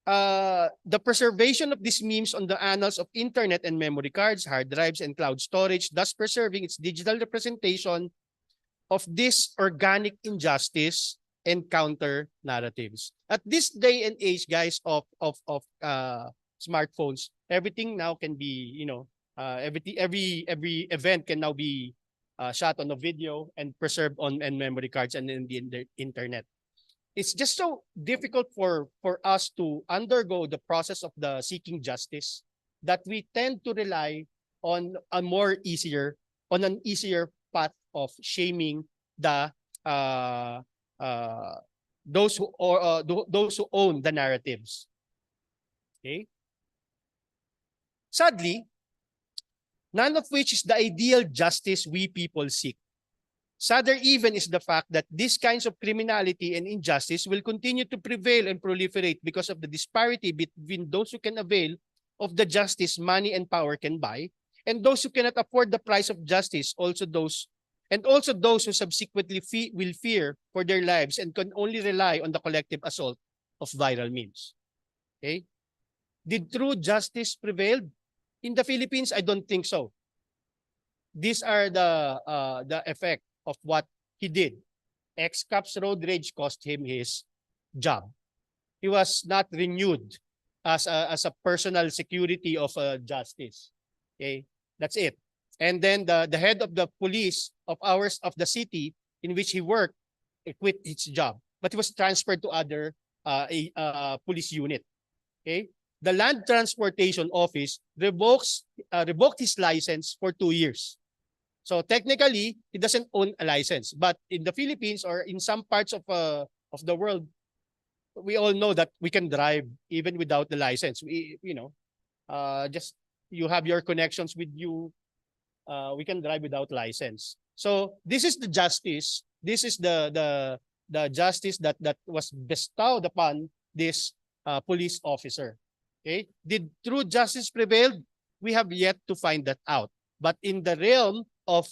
Speaker 8: the preservation of these memes on the annals of internet and memory cards, hard drives, and cloud storage, thus preserving its digital representation of this organic injustice and counter narratives. At this day and age, guys, of smartphones, everything now can be, you know, every event can now be shot on a video and preserved on memory cards and in the internet. It's just so difficult for us to undergo the process of the seeking justice that we tend to rely on an easier path of shaming the those who own the narratives. Okay. Sadly, none of which is the ideal justice we people seek. Sadder even is the fact that these kinds of criminality and injustice will continue to prevail and proliferate because of the disparity between those who can avail of the justice money and power can buy, and those who cannot afford the price of justice, also those who subsequently will fear for their lives and can only rely on the collective assault of viral memes. Okay? Did true justice prevail in the Philippines? I don't think so. These are the effect of what he did. Ex-Cap's road rage cost him his job. He was not renewed as a personal security of justice. Okay, that's it. And then the head of the police of the city in which he worked quit his job, but he was transferred to other police unit. Okay, the Land Transportation Office revoked his license for 2 years. So technically, he doesn't own a license. But in the Philippines or in some parts of the world, we all know that we can drive even without the license. Just you have your connections with you. We can drive without license. So this is the justice. This is the justice that was bestowed upon this police officer. Okay, did true justice prevail? We have yet to find that out. But in the realm of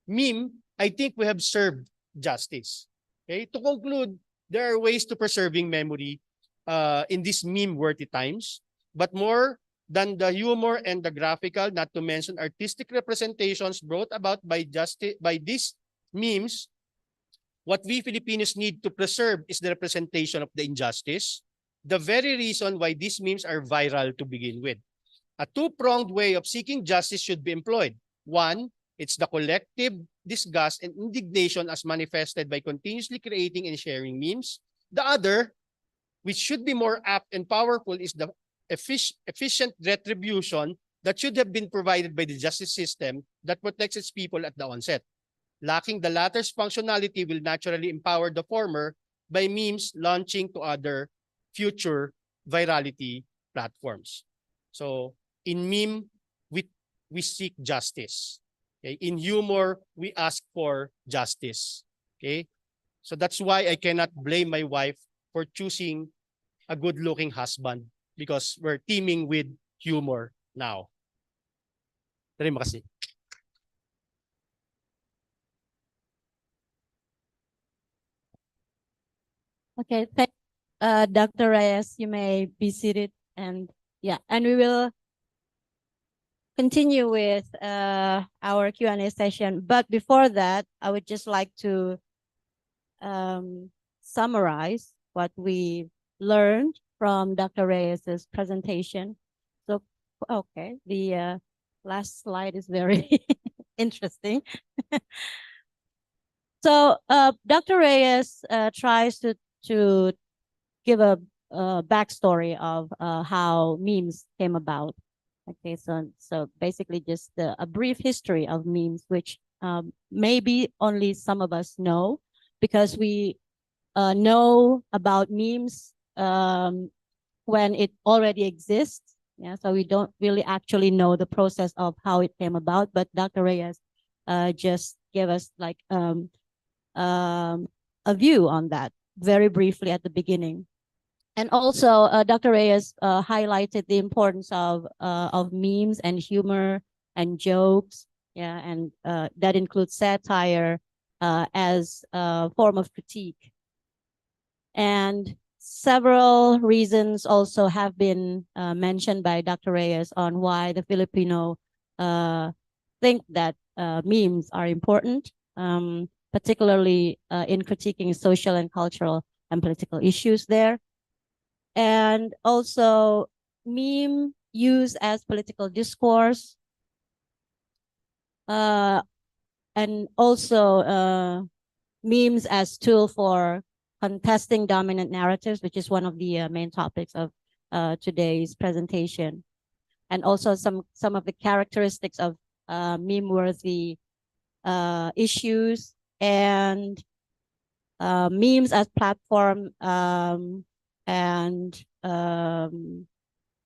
Speaker 8: meme, I think we have served justice. Okay, to conclude, there are ways to preserving memory in these meme-worthy times, but more than the humor and the graphical, not to mention artistic representations brought about by these memes, what we Filipinos need to preserve is the representation of the injustice, the very reason why these memes are viral to begin with. A two-pronged way of seeking justice should be employed. One, it's the collective disgust and indignation as manifested by continuously creating and sharing memes. The other, which should be more apt and powerful, is the efficient retribution that should have been provided by the justice system that protects its people at the onset. Lacking the latter's functionality will naturally empower the former by memes launching to other future virality platforms. So in meme, we seek justice. Okay? In humor, we ask for justice. Okay? So that's why I cannot blame my wife for choosing a good-looking husband because we're teaming with humor now. Terima kasih.
Speaker 6: Okay, thank Dr. Reyes. You may be seated, and we will continue with our Q&A session. But before that, I would just like to summarize what we learned from Dr. Reyes's presentation. So, okay, the last slide is very interesting. So, Dr. Reyes tries to give a backstory of how memes came about. Okay, so basically just a brief history of memes, which maybe only some of us know, because we know about memes when it already exists. Yeah, so we don't really actually know the process of how it came about. But Dr. Reyes just gave us like a view on that very briefly at the beginning. And also, Dr. Reyes highlighted the importance of memes and humor and jokes, yeah, and that includes satire as a form of critique. And several reasons also have been mentioned by Dr. Reyes on why the Filipino think that memes are important, particularly in critiquing social and cultural and political issues there. And also meme use as political discourse, and also memes as tool for contesting dominant narratives, which is one of the main topics of today's presentation. and also some of the characteristics of meme-worthy issues, and memes as platform and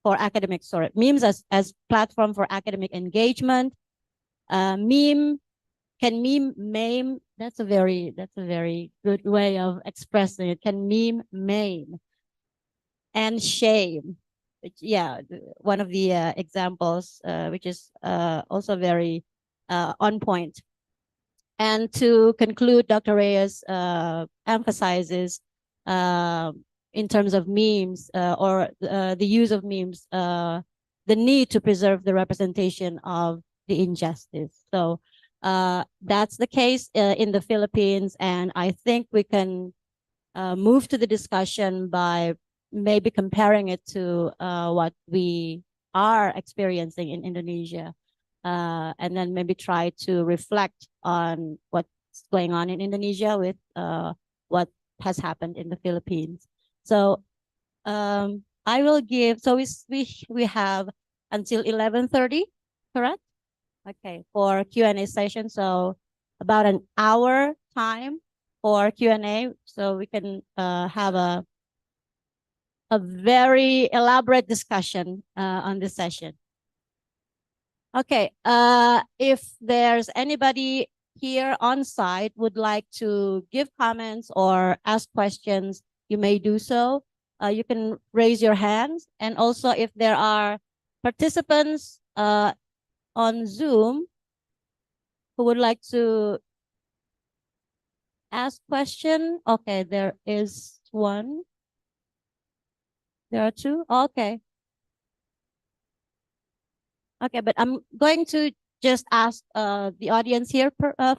Speaker 6: for academic, memes as platform for academic engagement. Meme meme. That's a very good way of expressing it. Can meme maim and shame. Yeah, one of the examples, which is also very on point. And to conclude, Dr. Reyes emphasizes in terms of memes or the use of memes, the need to preserve the representation of the injustice. So that's the case in the Philippines, and I think we can move to the discussion by maybe comparing it to what we are experiencing in Indonesia, and then maybe try to reflect on what's going on in Indonesia with what has happened in the Philippines. So I will give, so we have until 11:30, correct? Okay, for Q&A session. So about an hour time for Q&A, so we can have a very elaborate discussion on this session. Okay, if there's anybody here on site would like to give comments or ask questions, you may do so. You can raise your hands. And also if there are participants on Zoom who would like to ask question. Okay, there is one. There are two. Okay. Okay, but I'm going to just ask the audience here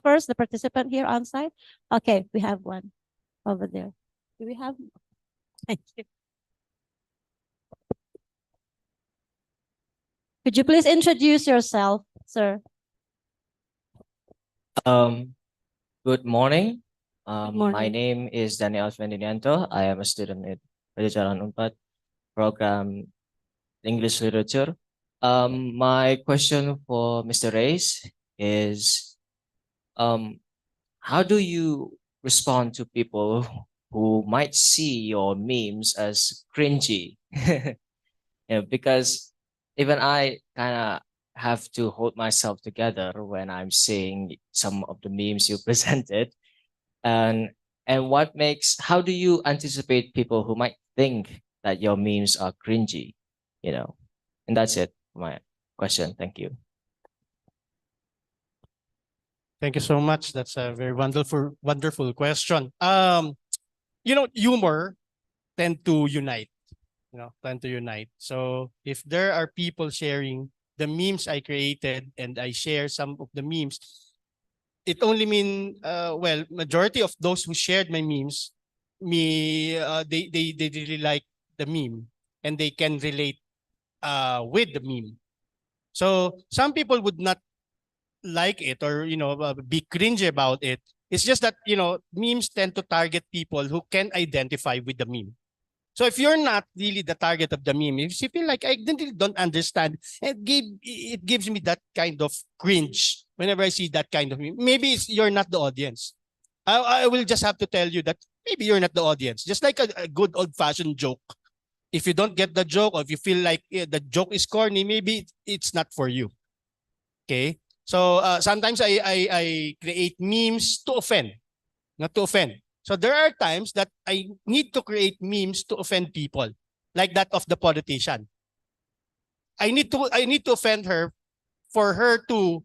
Speaker 6: first, the participant here on site. Okay, we have one over there. Do we have? Thank you. Could you please introduce yourself, sir?
Speaker 9: Good morning.
Speaker 6: morning.
Speaker 9: My name is Daniel Svendinianto. I am a student at Padjadjaran Unpad program English Literature. My question for Mr. Reyes is, how do you respond to people who might see your memes as cringy? Because even I kind of have to hold myself together when I'm seeing some of the memes you presented. And how do you anticipate people who might think that your memes are cringy, And that's it for my question. Thank you.
Speaker 8: Thank you so much. That's a very wonderful question. Humor tend to unite. So if there are people sharing the memes I created and I share some of the memes, it only majority of those who shared my memes, they really like the meme and they can relate with the meme. So some people would not like it or be cringy about it. It's just that memes tend to target people who can identify with the meme. So if you're not really the target of the meme, if you feel like I really don't understand, it gives me that kind of cringe whenever I see that kind of meme. Maybe you're not the audience. I will just have to tell you that maybe you're not the audience. Just like a good old-fashioned joke. If you don't get the joke or if you feel like the joke is corny, maybe it's not for you. Okay? So sometimes I create memes to offend, not to offend. So there are times that I need to create memes to offend people, like that of the politician. I need to offend her for her to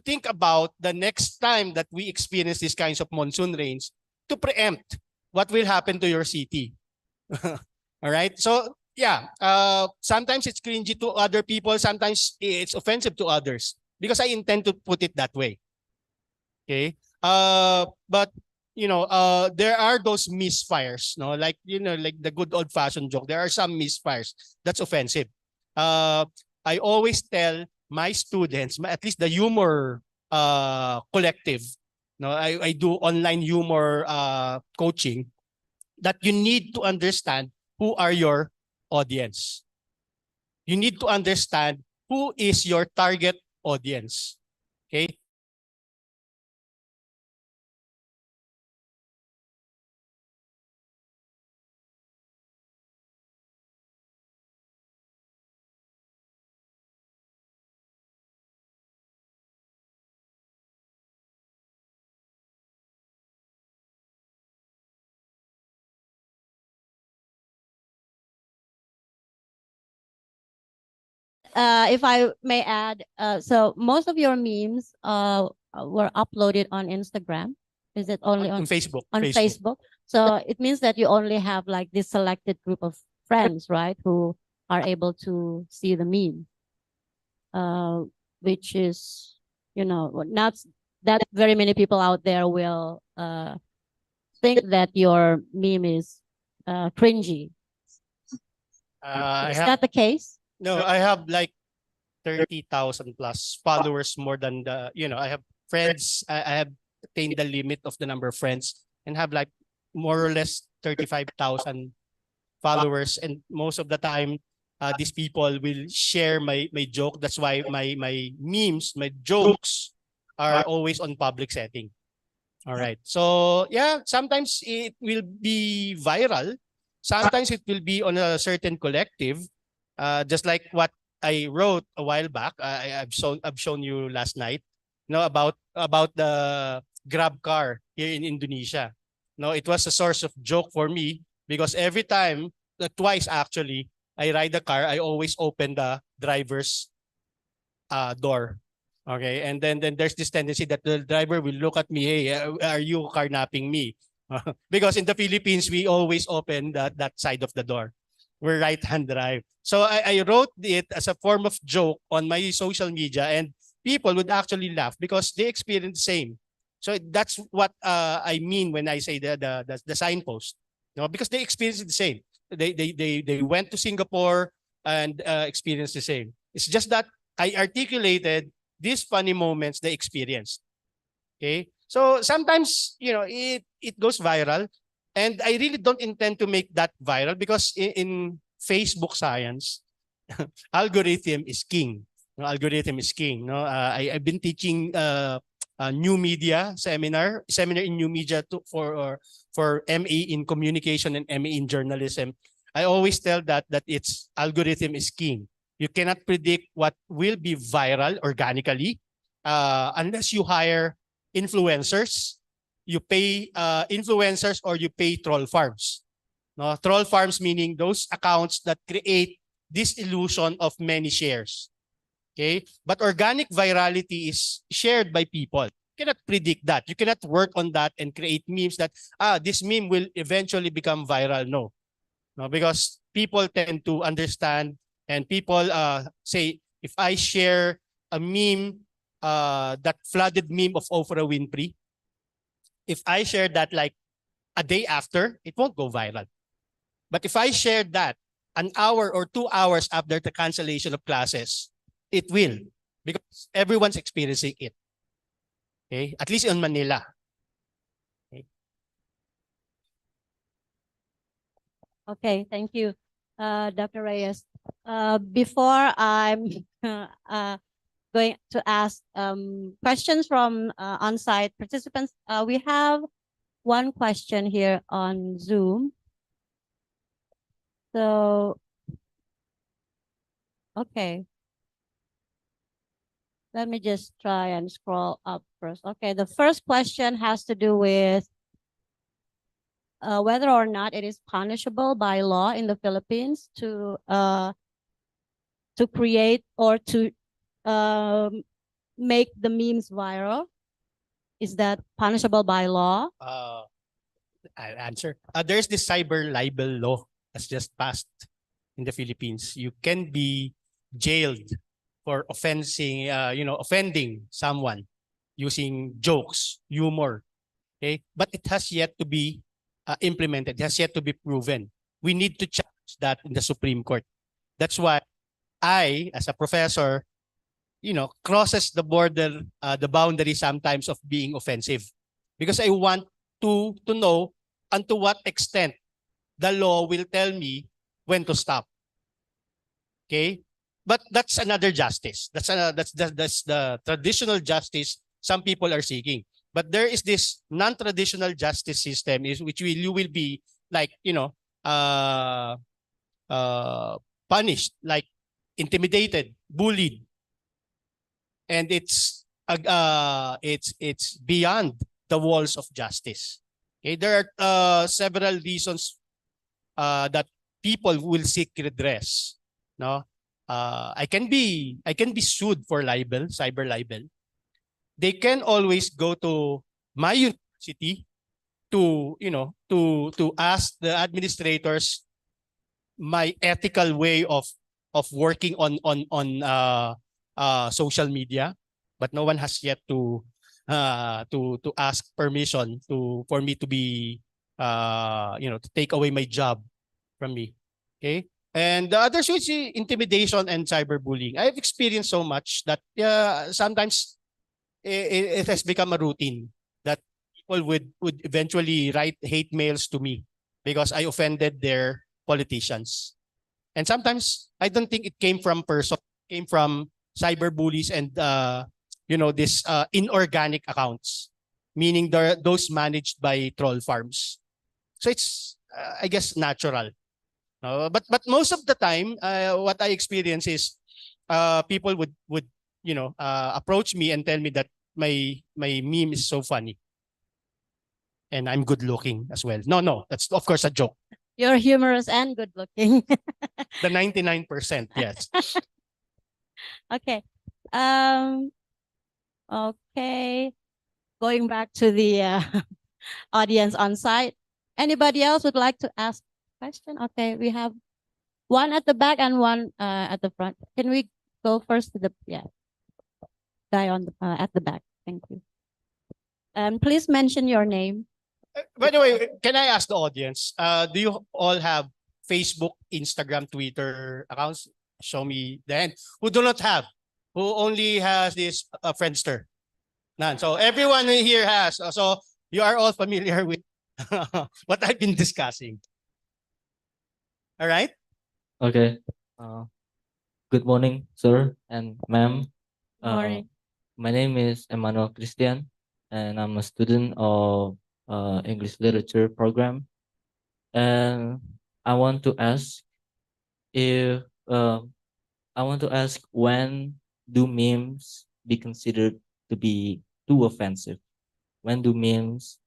Speaker 8: think about the next time that we experience these kinds of monsoon rains, to preempt what will happen to your city. All right. So yeah, sometimes it's cringy to other people. Sometimes it's offensive to others because I intend to put it that way. Okay. But there are those misfires, like the good old-fashioned joke. There are some misfires that's offensive. I always tell my students, at least the humor collective, I do online humor coaching, that you need to understand who are your audience. You need to understand who is your target audience. Okay?
Speaker 6: If I may add, so most of your memes were uploaded on Instagram. Is it only
Speaker 8: On Facebook.
Speaker 6: on Facebook? So it means that you only have like this selected group of friends, right, who are able to see the meme, which is, not that very many people out there will think that your meme is cringy.
Speaker 8: I
Speaker 6: Is
Speaker 8: have,
Speaker 6: that the case?
Speaker 8: no, I have like 30,000 plus followers, more than I have friends. I have attained the limit of the number of friends and have like more or less 35,000 followers. And most of the time, these people will share my joke. That's why my memes, my jokes are always on public setting. All right. So yeah, sometimes it will be viral. Sometimes it will be on a certain collective. Just like what I wrote a while back. I've shown you last night. About the Grab car here in Indonesia. No, it was a source of joke for me because every time, twice actually, I ride the car, I always open the driver's door. Okay, and then there's this tendency that the driver will look at me, hey, are you carnapping me? Because in the Philippines, we always open that side of the door. We're right-hand drive. So I wrote it as a form of joke on my social media, and people would actually laugh because they experience the same. So that's what I mean when I say the signpost. Because they experience the same. They went to Singapore and experienced the same. It's just that I articulated these funny moments they experienced. Okay? So sometimes, it goes viral, and I really don't intend to make that viral because in Facebook science, algorithm is king. Algorithm is king. I've been teaching a new media seminar in new media for MA in communication and MA in journalism. I always tell that it's algorithm is king. You cannot predict what will be viral organically unless you hire influencers. You pay influencers or you pay troll farms. No, troll farms meaning those accounts that create this illusion of many shares. Okay, but organic virality is shared by people. You cannot predict that. You cannot work on that and create memes that this meme will eventually become viral. No, because people tend to understand, and people say if I share a meme, that flooded meme of Oprah Winfrey, if I share that like a day after, it won't go viral. But if I share that an hour or 2 hours after the cancellation of classes, it will, because everyone's experiencing it. Okay, at least in Manila. Okay,
Speaker 6: Okay, thank you, Dr. Reyes. Before I'm going to ask questions from on-site participants, we have one question here on Zoom. So, okay. Let me just try and scroll up first. Okay, the first question has to do with whether or not it is punishable by law in the Philippines to create or to make the memes viral. Is that punishable by law?
Speaker 8: I'll answer. There's this cyber libel law that's just passed in the Philippines. You can be jailed for offending someone using jokes, humor. Okay, but it has yet to be implemented. It has yet to be proven. We need to challenge that in the Supreme Court. That's why I, as a professor, crosses the border, the boundary sometimes of being offensive, because I want to know and to what extent the law will tell me when to stop. Okay, but that's another justice. That's the traditional justice some people are seeking. But there is this non-traditional justice system is which you will be like, punished, like intimidated, bullied, and it's beyond the walls of justice. Okay, there are several reasons that people will seek redress. No, I can be sued for libel, cyber libel. They can always go to my university to ask the administrators my ethical way of working on social media, but no one has yet to ask permission for me to be to take away my job from me. Okay, and the other is intimidation and cyberbullying. I've experienced so much that sometimes it has become a routine that people would eventually write hate mails to me because I offended their politicians. And sometimes I don't think it came from person, it came from cyberbullies and this inorganic accounts, meaning those managed by troll farms. So it's I guess natural. But most of the time, what I experience is people would approach me and tell me that my meme is so funny, and I'm good looking as well. No, that's of course a joke.
Speaker 6: You're humorous and good looking.
Speaker 8: The 99%, yes.
Speaker 6: Okay. Okay. Going back to the audience on site. Anybody else would like to ask a question? Okay, we have one at the back and one at the front. Can we go first to the guy on the at the back? Thank you. Please mention your name.
Speaker 8: By the way, can I ask the audience, do you all have Facebook, Instagram, Twitter accounts? Show me the hand. Who do not have? Who only has this Friendster? None. So everyone here has. So you are all familiar with what I've been discussing. All right?
Speaker 10: Okay. Good morning, sir and ma'am.
Speaker 6: Morning.
Speaker 10: My name is Emmanuel Christian, and I'm a student of English Literature program. And I want to ask if when do memes be considered to be too offensive? When do memes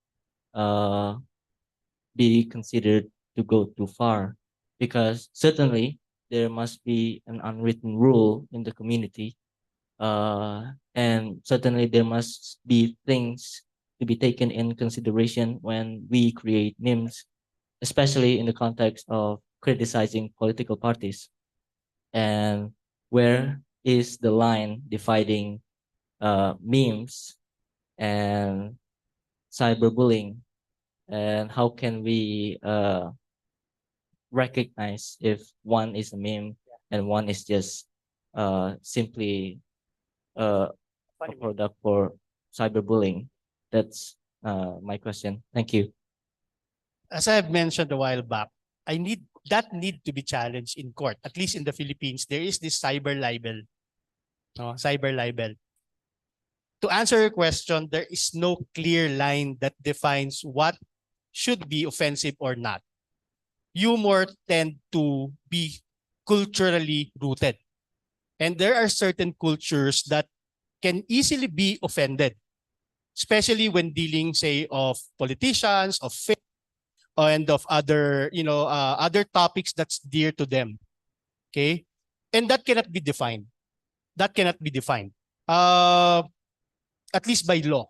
Speaker 10: be considered to go too far? Because certainly there must be an unwritten rule in the community, and certainly there must be things to be taken in consideration when we create memes, especially in the context of criticizing political parties. And where is the line dividing memes and cyberbullying, and how can we recognize if one is a meme and one is just simply a product for cyberbullying? That's my question. Thank you.
Speaker 8: As I have mentioned a while back, need to be challenged in court. At least in the Philippines, there is this cyber libel. Cyber libel. To answer your question, there is no clear line that defines what should be offensive or not. Humor tend to be culturally rooted. And there are certain cultures that can easily be offended, especially when dealing, say, of politicians, of faith, and of other, other topics that's dear to them. Okay? And that cannot be defined. That cannot be defined. At least by law.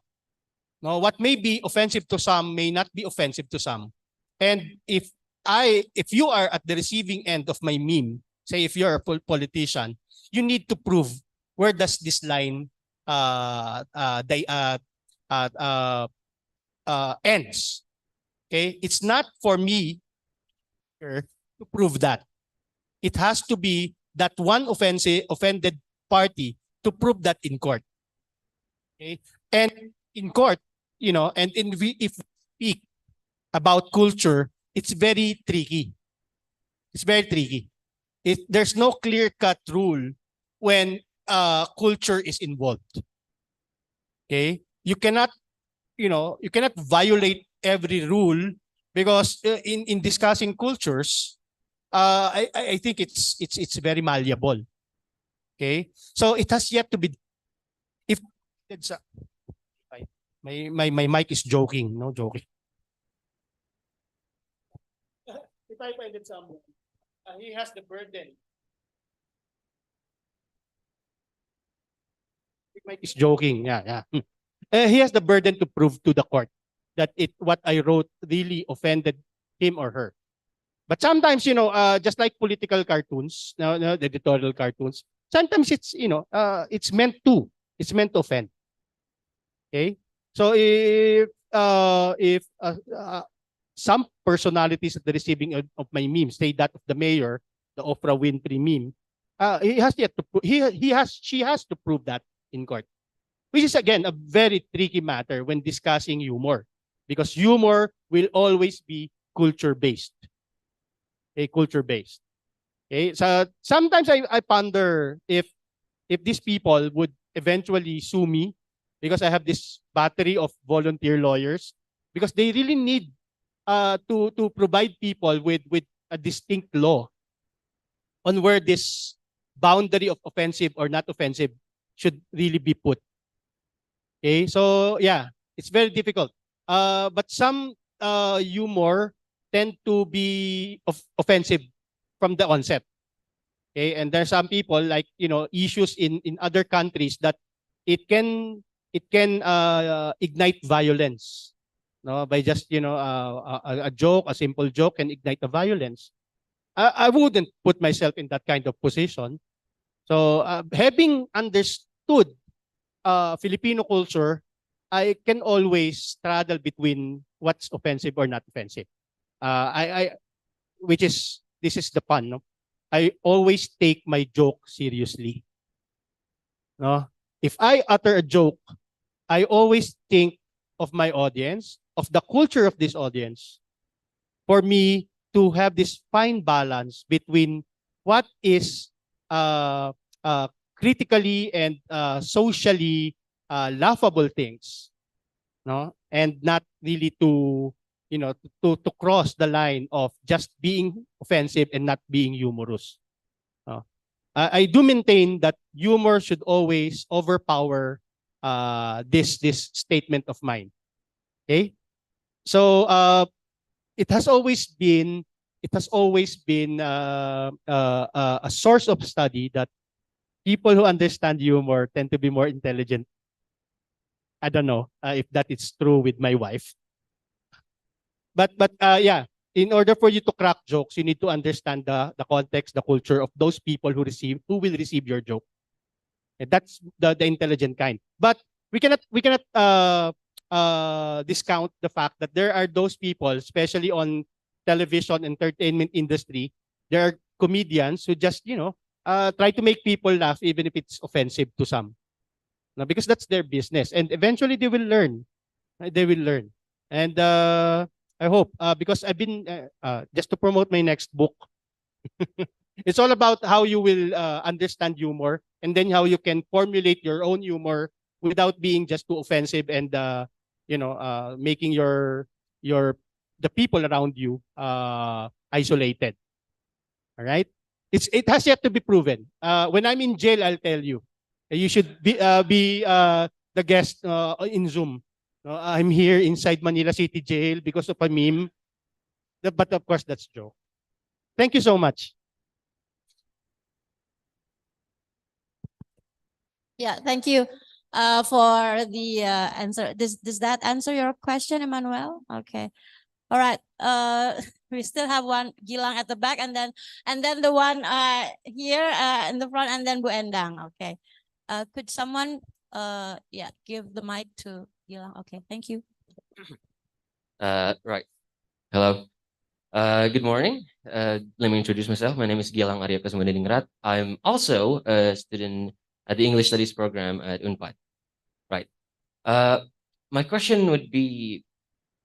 Speaker 8: No, what may be offensive to some may not be offensive to some. And if you are at the receiving end of my meme, say if you're a politician, you need to prove where does this line ends. Okay, it's not for me to prove that. It has to be that one offended party to prove that in court. Okay, and in court, and if we speak about culture, it's very tricky. It's very tricky. There's no clear-cut rule when culture is involved. Okay, you cannot violate every rule because in discussing cultures, I think it's very malleable. Okay, so it has yet to be. If it's my mic is joking, no joking. If I find it someone, he has the burden. The mic is joking, yeah. He has the burden to prove to the court that what I wrote really offended him or her. But sometimes, just like political cartoons, the editorial cartoons, sometimes it's meant to offend. Okay, so if some personalities at the receiving of my meme say that of the mayor, the Oprah Winfrey meme, he has yet to she has to prove that in court, which is again a very tricky matter when discussing humor, because humor will always be culture based. Culture based. Okay, so sometimes I ponder if these people would eventually sue me because I have this battery of volunteer lawyers, because they really need to provide people with a distinct law on where this boundary of offensive or not offensive should really be put. Okay, so yeah, it's very difficult. But some humor tend to be offensive from the onset. Okay, and there are some people like issues in other countries that it can ignite violence. No, by just a joke, a simple joke can ignite a violence. I wouldn't put myself in that kind of position. So having understood Filipino culture, I can always straddle between what's offensive or not offensive. This is the pun, no? I always take my joke seriously. No? If I utter a joke, I always think of my audience, of the culture of this audience, for me to have this fine balance between what is critically and socially laughable things, no, and not really to to cross the line of just being offensive and not being humorous. I do maintain that humor should always overpower this statement of mine. Okay, so it has always been a source of study that people who understand humor tend to be more intelligent. I don't know if that is true with my wife. But yeah, in order for you to crack jokes, you need to understand the context, the culture of those people who will receive your joke. And that's the intelligent kind. But we cannot discount the fact that there are those people, especially on television entertainment industry, there are comedians who just try to make people laugh even if it's offensive to some. No, because that's their business, and eventually they will learn. They will learn, and I hope because I've been just to promote my next book. It's all about how you will understand humor, and then how you can formulate your own humor without being just too offensive and making the people around you isolated. All right, it has yet to be proven. When I'm in jail, I'll tell you. You should be the guest in Zoom. I'm here inside Manila City Jail because of a meme. But of course, that's joke. Thank you so much.
Speaker 6: Yeah, thank you for the answer. Does that answer your question, Emmanuel? Okay. All right. We still have one Gilang at the back, and then the one here in the front, and then Bu Endang. Okay. Could someone give the mic to Gilang? Okay, thank you.
Speaker 11: Right. Hello. Good morning. Let me introduce myself. My name is Gilang Arya Kasmudiningrat. I'm also a student at the English Studies program at Unpad. Right. My question would be,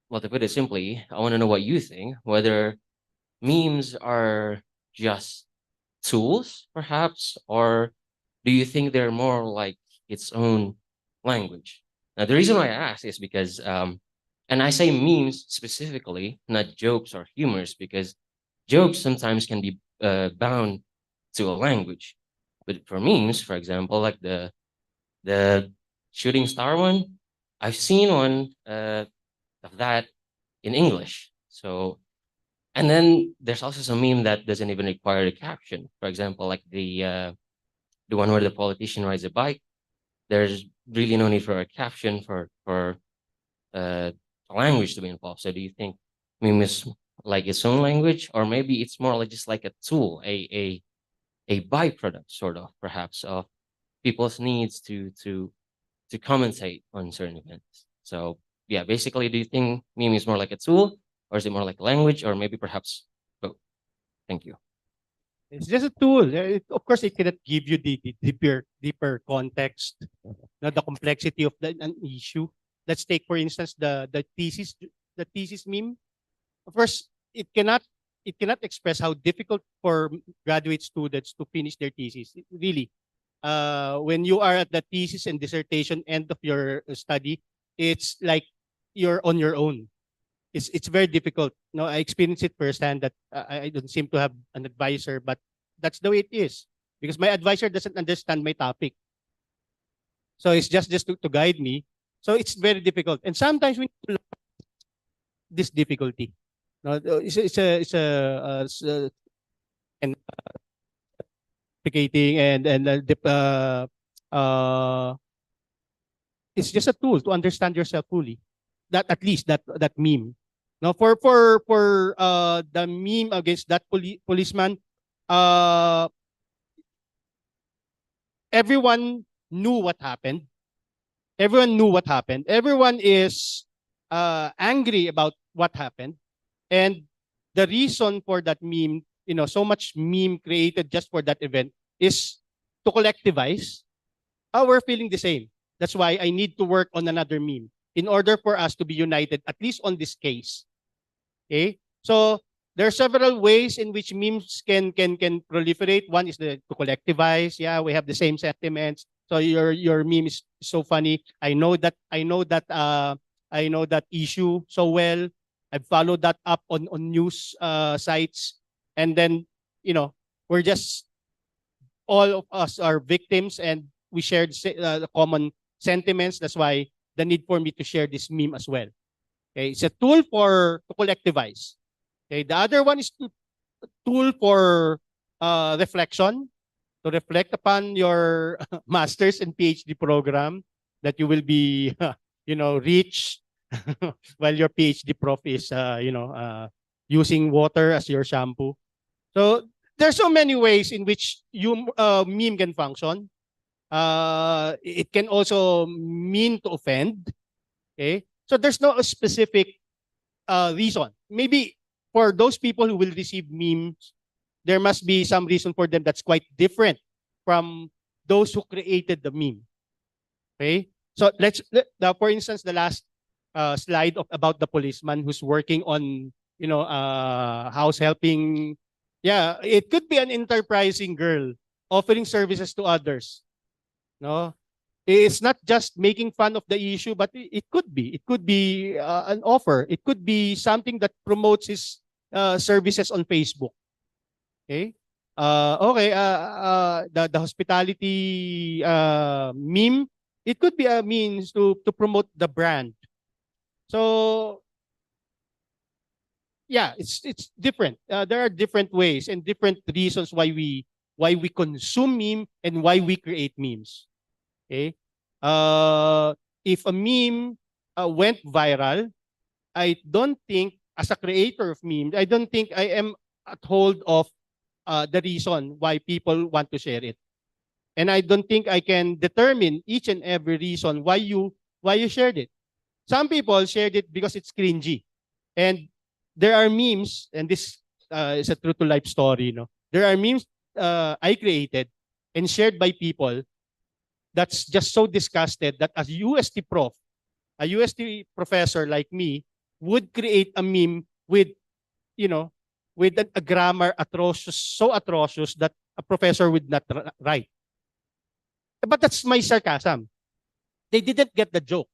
Speaker 11: well, to put it simply, I want to know what you think, whether memes are just tools, perhaps, or do you think they're more like its own language? Now, the reason why I ask is because, and I say memes specifically, not jokes or humors, because jokes sometimes can be bound to a language. But for memes, for example, like the shooting star one, I've seen one of that in English. So, and then there's also some meme that doesn't even require a caption. For example, like the one where the politician rides a bike. There's really no need for a caption for a language to be involved. So, do you think meme is like its own language, or maybe it's more like just like a tool, a byproduct, sort of, perhaps, of people's needs to commentate on certain events? So, yeah, basically, do you think meme is more like a tool, or is it more like a language, or maybe perhaps both? Thank you.
Speaker 8: It's just a tool. Of course, it cannot give you the deeper context, the complexity of an issue. Let's take, for instance, the thesis meme. Of course, it cannot express how difficult for graduate students to finish their thesis. Really, when you are at the thesis and dissertation end of your study, it's like you're on your own. It's very difficult. No, I experienced it firsthand that I don't seem to have an advisor, but that's the way it is because my advisor doesn't understand my topic. So it's just to guide me. So it's very difficult, and sometimes we need to learn this difficulty. No, it's a and complicating it's just a tool to understand yourself fully. That at least that meme. Now for the meme against that policeman, everyone knew what happened. Everyone knew what happened. Everyone is angry about what happened, and the reason for that meme, so much meme created just for that event is to collectivize. We're feeling the same. That's why I need to work on another meme in order for us to be united, at least on this case. Okay? So there are several ways in which memes can proliferate. One is to collectivize. Yeah, we have the same sentiments. So your meme is so funny. I know that issue so well. I've followed that up on news sites, and then we're just, all of us are victims, and we shared the common sentiments. That's why the need for me to share this meme as well. Okay, it's a tool to collectivize. Okay, the other one is a tool for reflection, to reflect upon your master's and PhD program that you will be, rich while your PhD prof is, using water as your shampoo. So there's so many ways in which meme can function. It can also mean to offend. Okay, so there's no specific reason. Maybe for those people who will receive memes, there must be some reason for them that's quite different from those who created the meme. Okay, so for instance, the last slide about the policeman who's working on house helping. Yeah, it could be an enterprising girl offering services to others. No, it's not just making fun of the issue, but it could be an offer. It could be something that promotes his services on Facebook. Okay. The hospitality meme, it could be a means to promote the brand. So yeah, it's different. There are different ways and different reasons why we consume meme and why we create memes. Okay. If a meme went viral, I don't think, as a creator of memes, I don't think I am at hold of the reason why people want to share it. And I don't think I can determine each and every reason why you shared it. Some people shared it because it's cringy. And there are memes, and this is a true to life story, There are memes I created and shared by people that's just so disgusted that as UST prof, a UST professor like me would create a meme with, with a grammar so atrocious that a professor would not write. But that's my sarcasm. They didn't get the joke.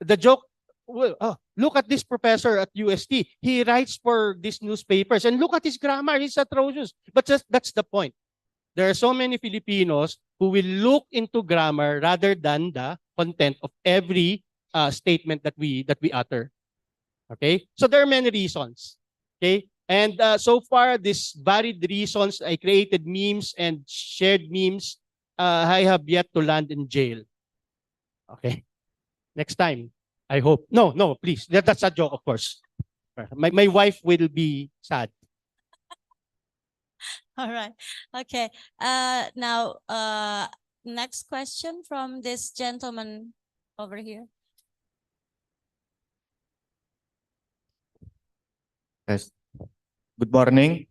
Speaker 8: The joke, well, oh, look at this professor at UST. He writes for these newspapers and look at his grammar. He's atrocious. But that's the point. There are so many Filipinos who will look into grammar rather than the content of every statement that we utter. Okay, so there are many reasons. Okay, and so far these varied reasons, I created memes and shared memes. I have yet to land in jail. Okay, next time I hope. No, please. That's a joke, of course. My wife will be sad.
Speaker 6: All right. Okay. Now, next question from this gentleman over here.
Speaker 12: Yes. Good morning.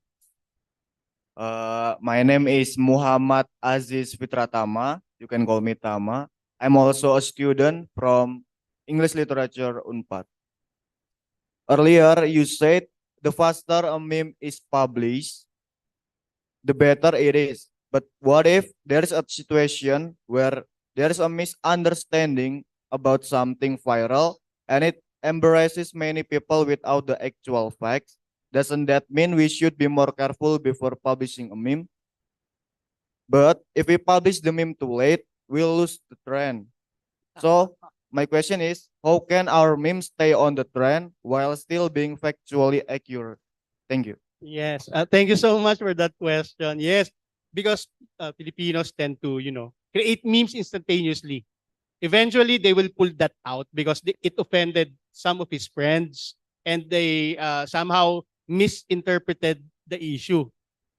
Speaker 12: My name is Muhammad Aziz Fitratama. You can call me Tama. I'm also a student from English Literature Unpad. Earlier, you said the faster a meme is published, the better it is. But what if there is a situation where there is a misunderstanding about something viral and it embarrasses many people without the actual facts? Doesn't that mean we should be more careful before publishing a meme? But if we publish the meme too late, we'll lose the trend. So my question is, how can our meme stay on the trend while still being factually accurate? Thank you.
Speaker 8: Yes, thank you so much for that question. Yes, because Filipinos tend to, create memes instantaneously. Eventually, they will pull that out because it offended some of his friends and they somehow misinterpreted the issue.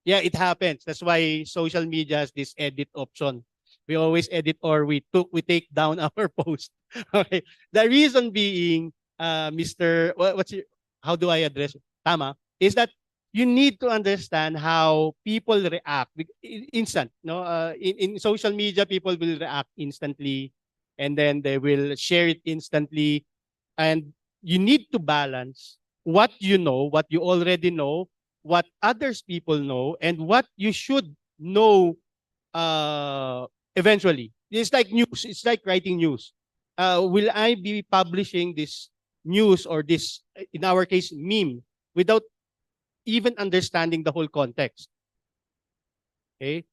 Speaker 8: Yeah, it happens. That's why social media has this edit option. We always edit or we take down our post. Okay. The reason being, Mr. How do I address it? Tama, is that you need to understand how people react. Instant, no? In social media, people will react instantly, and then they will share it instantly, and you need to balance what you know, what you already know, what others people know, and what you should know eventually. It's like news. It's like writing news. Will I be publishing this news or this, in our case, meme, without even understanding the whole context? Okay?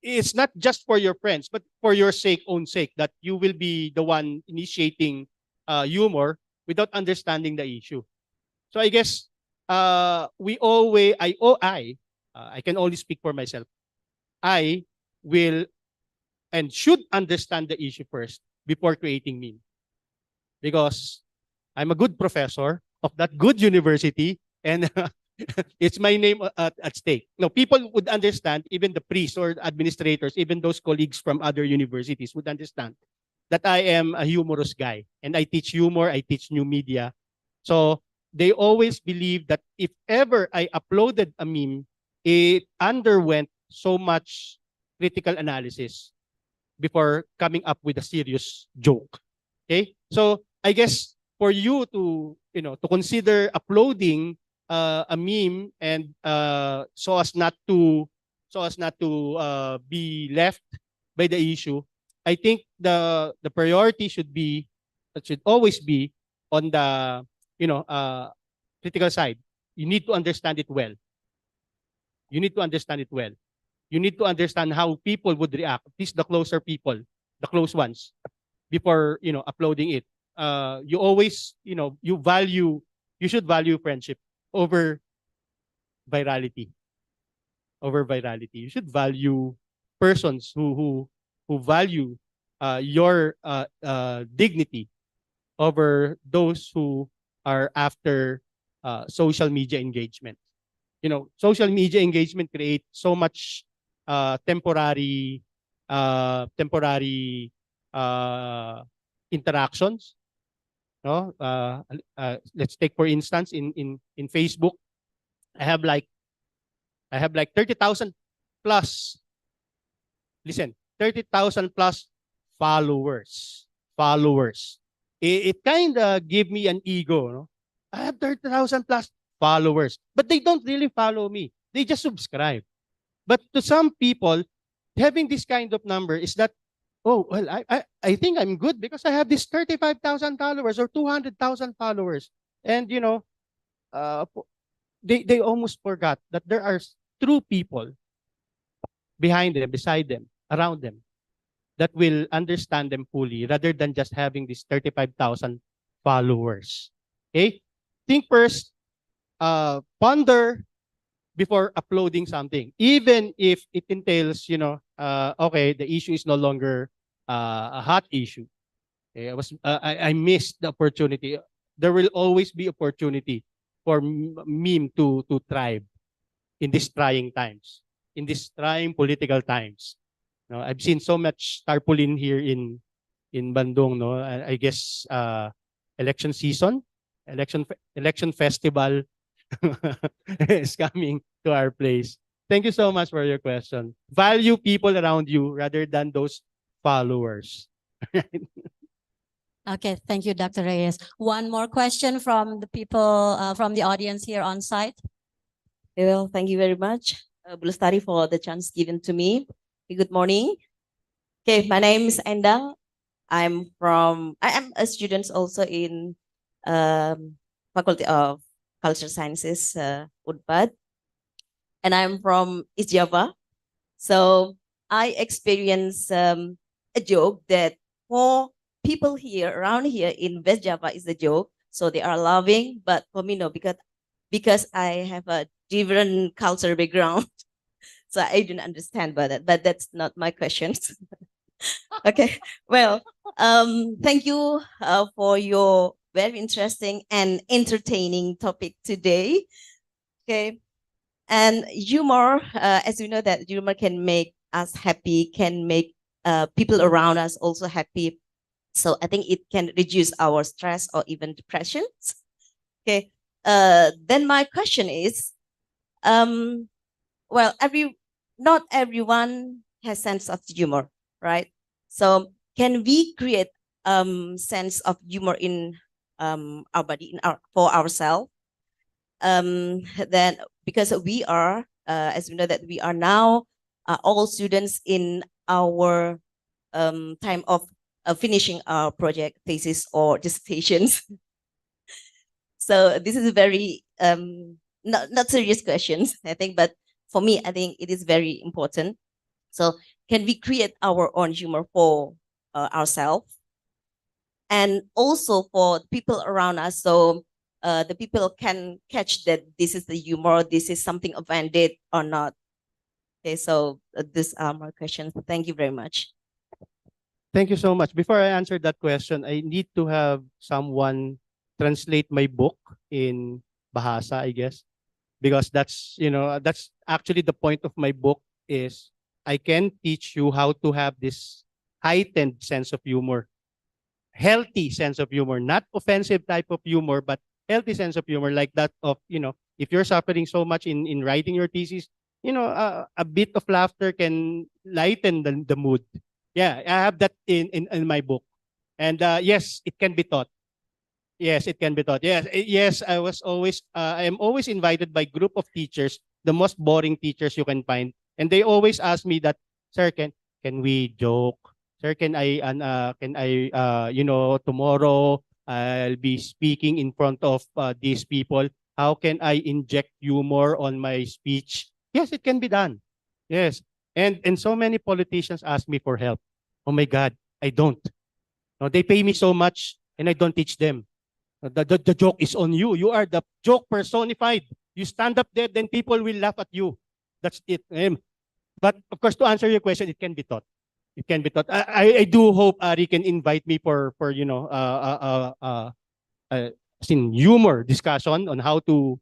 Speaker 8: It's not just for your friends, but for your own sake, that you will be the one initiating humor without understanding the issue. So I guess I can only speak for myself. I will and should understand the issue first before creating meme. Because I'm a good professor of that good university and it's my name at stake. No, people would understand, even the priests or administrators, even those colleagues from other universities would understand that I am a humorous guy and I teach humor, I teach new media. So they always believe that if ever I uploaded a meme, it underwent so much critical analysis before coming up with a serious joke. Okay? So I guess for you to, to consider uploading a meme and so as not to be left by the issue, I think the priority should always be on the critical side. You need to understand it well. You need to understand it well. You need to understand how people would react, at least the closer people, the close ones, before uploading it. You always, you should value friendship over virality. Over virality. You should value persons who value your dignity over those who are after social media engagement. Social media engagement create so much temporary interactions. No, let's take for instance in Facebook, I have like 30,000 plus. Listen, 30,000 plus followers. It kind of give me an ego. No? I have 30,000 plus followers, but they don't really follow me. They just subscribe. But to some people, having this kind of number is that, oh, well, I think I'm good because I have this 35,000 followers or 200,000 followers. And, you know, they almost forgot that there are true people behind them, beside them, around them, that will understand them fully rather than just having these 35,000 followers. Okay? Think first, ponder before uploading something, even if it entails, you know, okay, the issue is no longer a hot issue. Okay, I missed the opportunity. There will always be opportunity for meme to thrive in these trying times, in these trying political times. No, I've seen so much tarpaulin here in Bandung. No, I guess election season, election festival is coming to our place. Thank you so much for your question. Value people around you rather than those followers.
Speaker 6: Okay, thank you, Dr. Reyes. One more question from the people, from the audience here on site.
Speaker 13: Well, thank you very much, Bulustari, for the chance given to me. Good morning. Okay, my name is Endang. I am a student also in Faculty of Cultural Sciences, Unpad, and I'm from East Java. So I experience a joke that for people here around here in West Java is a joke. So they are laughing, but for me no, because I have a different cultural background. So I didn't understand about that, but that's not my questions. Okay, well, thank you for your very interesting and entertaining topic today. Okay, and humor, as we know that humor can make us happy, can make people around us also happy. So I think it can reduce our stress or even depression. Okay, then my question is, well, not everyone has sense of humor, right? So can we create sense of humor in our body, for ourselves? Then because we are, as we know that we are now all students in our time of finishing our project, thesis, or dissertations. So this is a very not serious questions, I think, but for me, I think it is very important. So can we create our own humor for ourselves and also for people around us? So the people can catch that this is the humor, this is something offended or not. Okay, so these are my questions. Thank you very much.
Speaker 8: Thank you so much. Before I answer that question, I need to have someone translate my book in Bahasa, I guess, because that's, you know, that's actually the point of my book is I can teach you how to have this heightened sense of humor, healthy sense of humor, not offensive type of humor, but healthy sense of humor like that of, you know, if you're suffering so much in writing your thesis, you know, a bit of laughter can lighten the mood. Yeah, I have that in my book. And yes, it can be taught. Yes, it can be taught. Yes, yes, I am always invited by group of teachers, the most boring teachers you can find. And they always ask me that, sir, can we joke? Sir, can I you know, tomorrow I'll be speaking in front of these people. How can I inject humor on my speech? Yes, it can be done. Yes. And so many politicians ask me for help. Oh my God, I don't. No, they pay me so much and I don't teach them. The joke is on you. You are the joke personified. You stand up there, then people will laugh at you. That's it. But of course, to answer your question, it can be taught. It can be taught. I do hope Ari can invite me for you know humor discussion on how to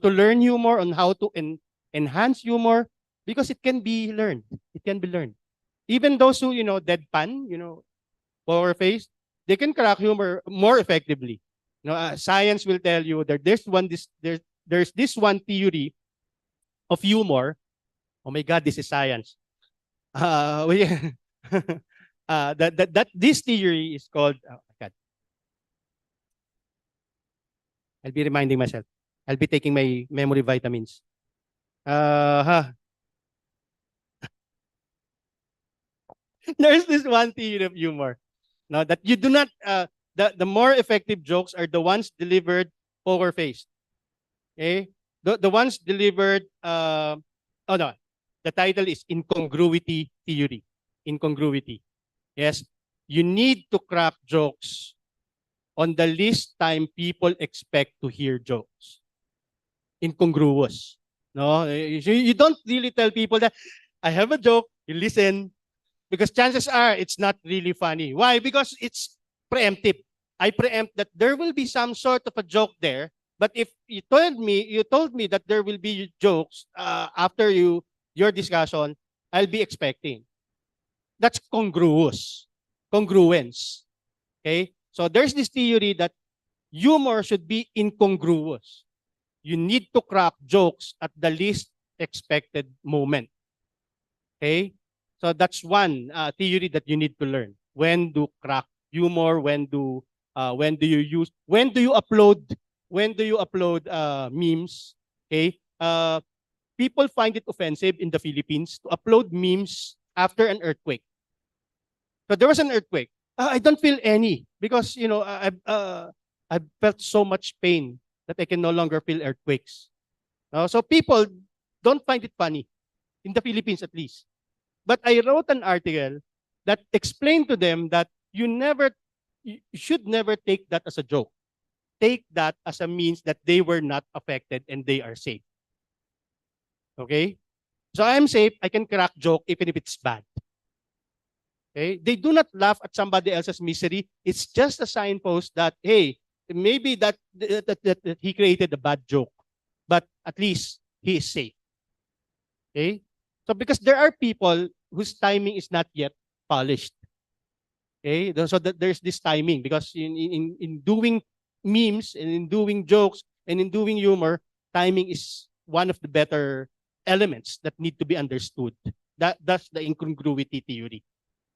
Speaker 8: learn humor, on how to enhance humor, because it can be learned. It can be learned. Even those who, you know, deadpan, you know, poker face, they can crack humor more effectively. You know, science will tell you that there's this one theory of humor. Oh my God, this is science. That this theory is called. Oh my God. I'll be reminding myself. I'll be taking my memory vitamins. There's this one theory of humor. No, that you do not the more effective jokes are the ones delivered poker faced. Okay? The ones delivered oh no, the title is incongruity theory. Incongruity. Yes. You need to crack jokes on the least time people expect to hear jokes. Incongruous. No, you don't really tell people that I have a joke, you listen, because chances are it's not really funny. Why? Because it's preemptive. I preempt that there will be some sort of a joke there, but if you told me that there will be jokes after your discussion, I'll be expecting. That's congruous. Congruence. Okay? So there's this theory that humor should be incongruous. You need to crack jokes at the least expected moment. Okay? So that's one theory that you need to learn. When to crack humor, when do you upload memes? Okay? People find it offensive in the Philippines to upload memes after an earthquake. So there was an earthquake. I don't feel any because I've felt so much pain that I can no longer feel earthquakes. So people don't find it funny in the Philippines at least. But I wrote an article that explained to them that you should never take that as a joke. Take that as a means that they were not affected and they are safe. Okay? So I'm safe, I can crack joke even if it's bad. Okay? They do not laugh at somebody else's misery. It's just a signpost that, hey, maybe that he created a bad joke, but at least he is safe. Okay? So because there are people whose timing is not yet polished. Okay? So there's this timing because in doing memes and in doing jokes and in doing humor, timing is one of the better elements that need to be understood. That's the incongruity theory.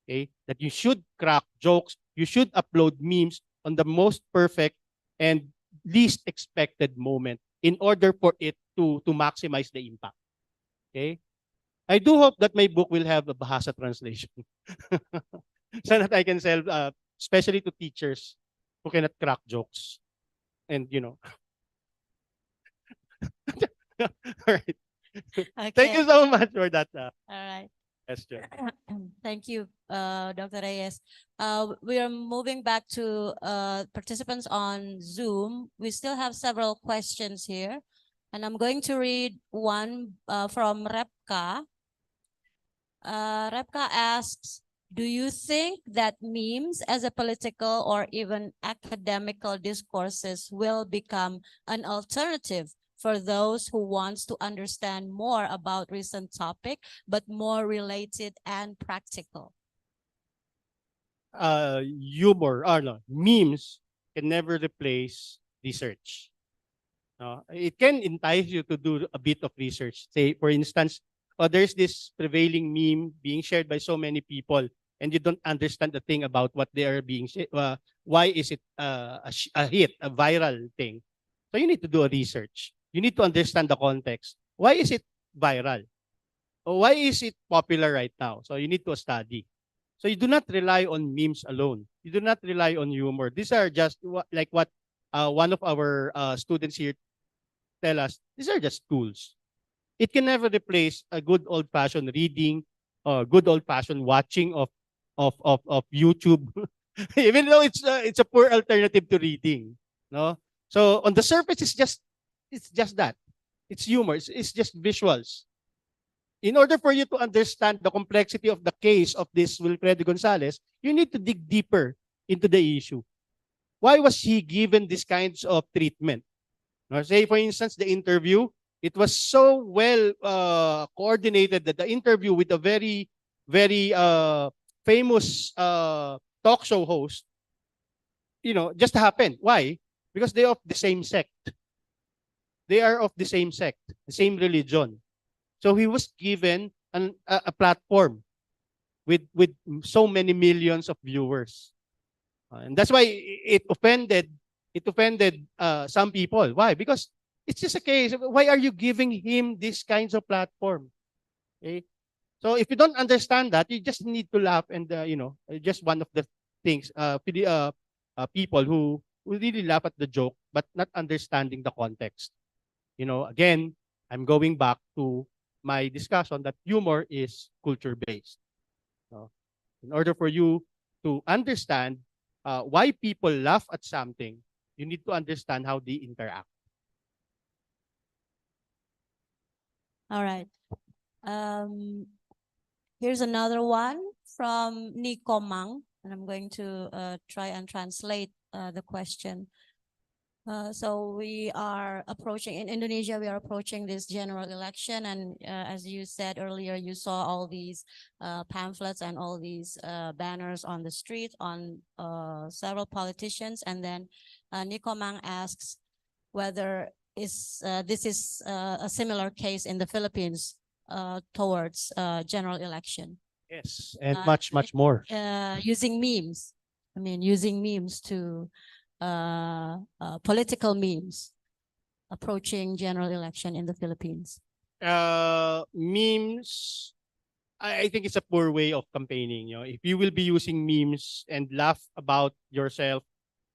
Speaker 8: Okay? That you should crack jokes, you should upload memes on the most perfect and least expected moment in order for it to maximize the impact. Okay? I do hope that my book will have a Bahasa translation so that I can sell, especially to teachers who cannot crack jokes. And, all right. Thank you so much for that
Speaker 6: All right.
Speaker 8: question.
Speaker 6: Thank you, Dr. Reyes. We are moving back to participants on Zoom. We still have several questions here, and I'm going to read one from Repka. Repka asks, do you think that memes as a political or even academical discourses will become an alternative for those who wants to understand more about recent topic, but more related and practical?
Speaker 8: Humor, or no, memes can never replace research. It can entice you to do a bit of research. Say, for instance, there's this prevailing meme being shared by so many people, and you don't understand the thing about what they are being why is it a hit, a viral thing. So you need to do a research. You need to understand the context. Why is it viral? Or why is it popular right now? So you need to study. So you do not rely on memes alone. You do not rely on humor. These are just like what one of our students here tell us. These are just tools. It can never replace a good old-fashioned reading or good old-fashioned watching of YouTube, even though it's a poor alternative to reading. No, so on the surface, it's just that. It's humor. It's just visuals. In order for you to understand the complexity of the case of this Wilfredo Gonzalez, you need to dig deeper into the issue. Why was he given these kinds of treatment? Now, say, for instance, the interview, it was so well coordinated that the interview with a very, very famous talk show host, just happened. Why? Because they are of the same sect. They are of the same sect, the same religion. So he was given a platform with so many millions of viewers. And that's why it offended some people. Why? Because it's just a case. Why are you giving him these kinds of platform? Okay? So if you don't understand that, you just need to laugh and just one of the things people who really laugh at the joke but not understanding the context. Again, I'm going back to my discussion that humor is culture based. In order for you to understand why people laugh at something, you need to understand how they interact.
Speaker 6: All right. Here's another one from Nico Mang, and I'm going to try and translate the question. So we are approaching, in Indonesia, we are approaching this general election. And as you said earlier, you saw all these pamphlets and all these banners on the street on several politicians. And then Nico Mang asks whether this is a similar case in the Philippines towards general election.
Speaker 8: Yes, and much more.
Speaker 6: Using memes. I mean, using memes to political memes approaching general election in the Philippines.
Speaker 8: Memes, I think it's a poor way of campaigning. If you will be using memes and laugh about yourself,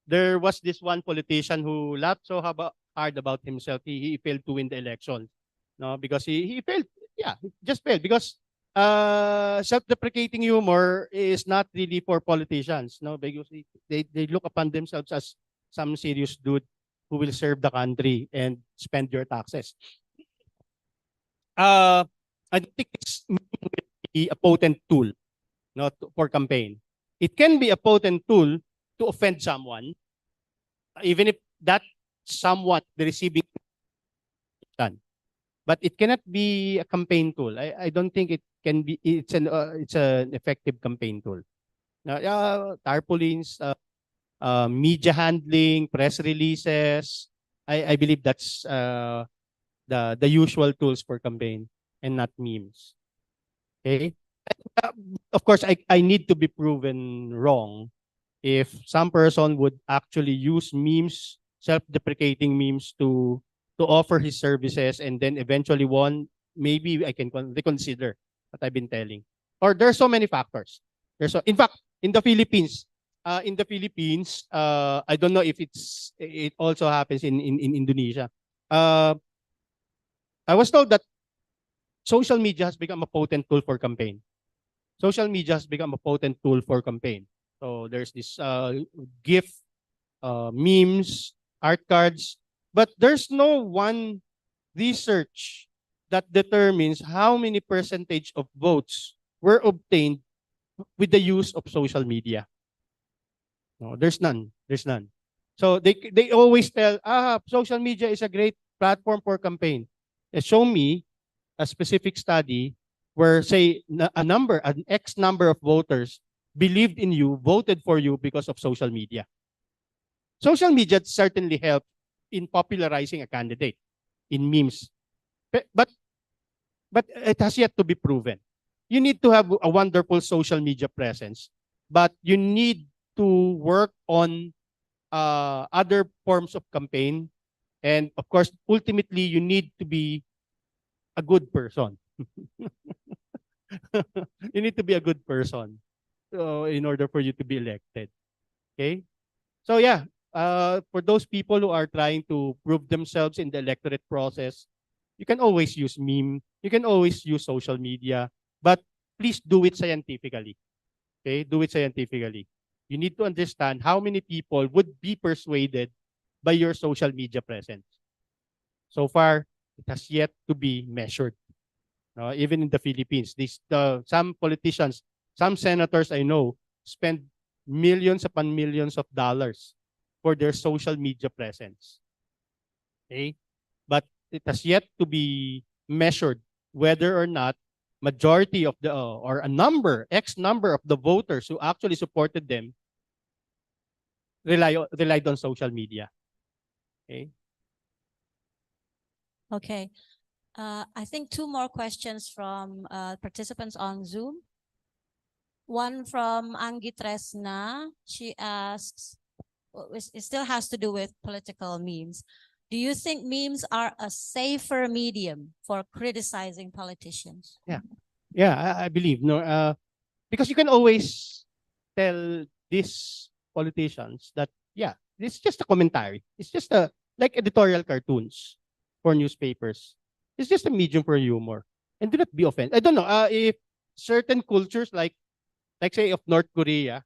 Speaker 8: there was this one politician who laughed so hard about himself, he failed to win the election. Because he failed. Yeah, he just failed because self-deprecating humor is not really for politicians, because they look upon themselves as some serious dude who will serve the country and spend your taxes. I think it's a potent tool, for campaign. It can be a potent tool to offend someone, even if that someone the receiving done. But it cannot be a campaign tool. I don't think it can be. It's an effective campaign tool. Tarpaulins, media handling, press releases. I believe that's the usual tools for campaign and not memes. Okay. Of course, I need to be proven wrong if some person would actually use memes, self-deprecating memes to offer his services and then eventually won, maybe I can reconsider what I've been telling. Or there's so many factors. In fact, in the Philippines, I don't know if it also happens in Indonesia. I was told that social media has become a potent tool for campaign. Social media has become a potent tool for campaign. So there's this GIF, memes, art cards, but there's no one research that determines how many percentage of votes were obtained with the use of social media. No, there's none. There's none. So they always tell, social media is a great platform for campaign. Show me a specific study where, say, an X number of voters believed in you, voted for you because of social media. Social media certainly helped in popularizing a candidate in memes. But it has yet to be proven. You need to have a wonderful social media presence, but you need to work on other forms of campaign. And of course, ultimately, you need to be a good person. You need to be a good person in order for you to be elected. Okay? So yeah, for those people who are trying to prove themselves in the electorate process, you can always use meme, you can always use social media, but please do it scientifically. Okay? Do it scientifically. You need to understand how many people would be persuaded by your social media presence. So far, it has yet to be measured. Even in the Philippines, some politicians, some senators I know spend millions upon millions of dollars for their social media presence. Okay? But it has yet to be measured whether or not majority of the or X number of the voters who actually supported them relied on social media. Okay.
Speaker 6: Okay. I think two more questions from participants on Zoom. One from Anggi Tresna. She asks, it still has to do with political memes. Do you think memes are a safer medium for criticizing politicians?
Speaker 8: Yeah. Yeah, I believe no. Because you can always tell these politicians that yeah, it's just a commentary. It's just a like editorial cartoons for newspapers. It's just a medium for humor, and do not be offended. I don't know if certain cultures like say of North Korea,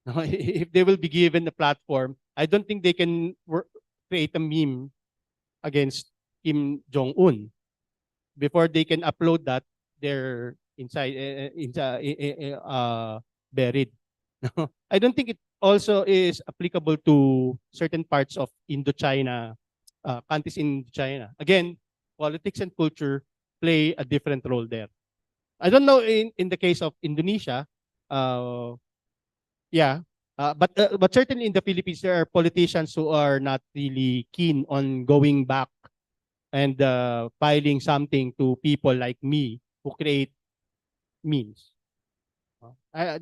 Speaker 8: if they will be given a platform, I don't think they can create a meme against Kim Jong Un before they can upload that. They're buried. I don't think it also is applicable to certain parts of Indochina, countries in China. Again, politics and culture play a different role there. I don't know in the case of Indonesia, yeah, but certainly in the Philippines there are politicians who are not really keen on going back and filing something to people like me who create memes.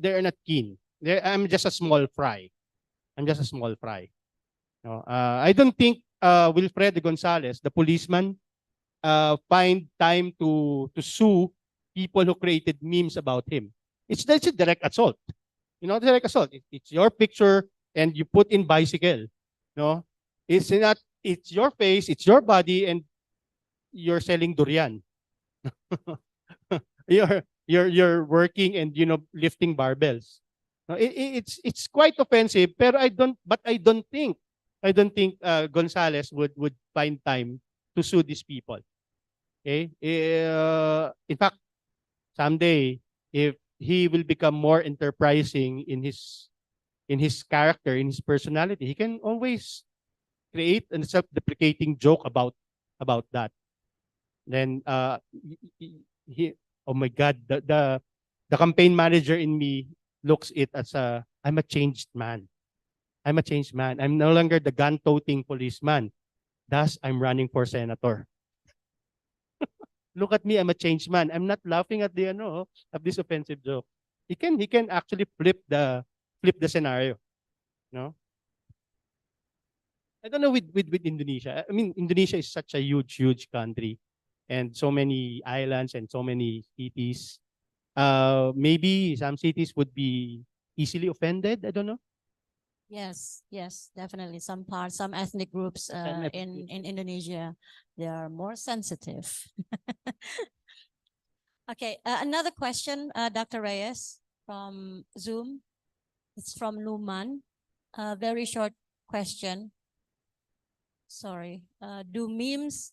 Speaker 8: They're not keen. I'm just a small fry. I'm just a small fry. No, I don't think Wilfredo Gonzalez, the policeman, find time to sue people who created memes about him. That's a direct assault. You know, direct assault. It's your picture and you put in bicycle. No, it's not. It's your face. It's your body, and you're selling durian. you're working and lifting barbells. No, it's quite offensive. Pero I don't think Gonzalez would find time to sue these people. Okay. In fact, someday if he will become more enterprising in his character, in his personality, he can always create a self-deprecating joke about that. Then oh my God, the campaign manager in me looks it as I'm a changed man. I'm a changed man. I'm no longer the gun-toting policeman. Thus, I'm running for senator. Look at me, I'm a changed man. I'm not laughing at the of this offensive joke. He can actually flip the scenario. No? I don't know with Indonesia. I mean, Indonesia is such a huge country and so many islands and so many cities. Maybe some cities would be easily offended. I don't know.
Speaker 6: Yes, definitely. Some ethnic groups in Indonesia, they are more sensitive. Okay, another question, Dr. Reyes from Zoom. It's from Numan. Very short question. Sorry. Do memes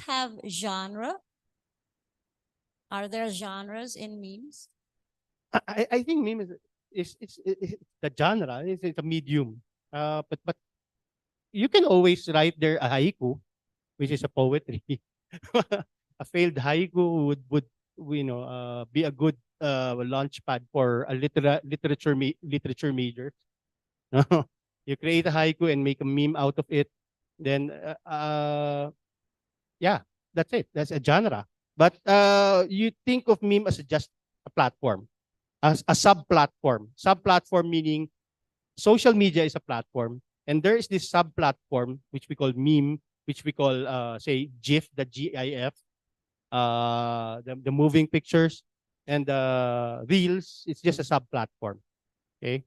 Speaker 6: have genre? Are there genres in memes?
Speaker 8: I think meme is the genre. It's a medium. But you can always write there a haiku, which is a poetry. A failed haiku would be a good launch pad for a literature major. You create a haiku and make a meme out of it. Then yeah, that's it. That's a genre. But you think of meme as just a platform, as a sub-platform. Sub-platform meaning social media is a platform, and there is this sub-platform which we call meme, which we call say GIF, the GIF, the moving pictures, and the reels. It's just a sub-platform. Okay,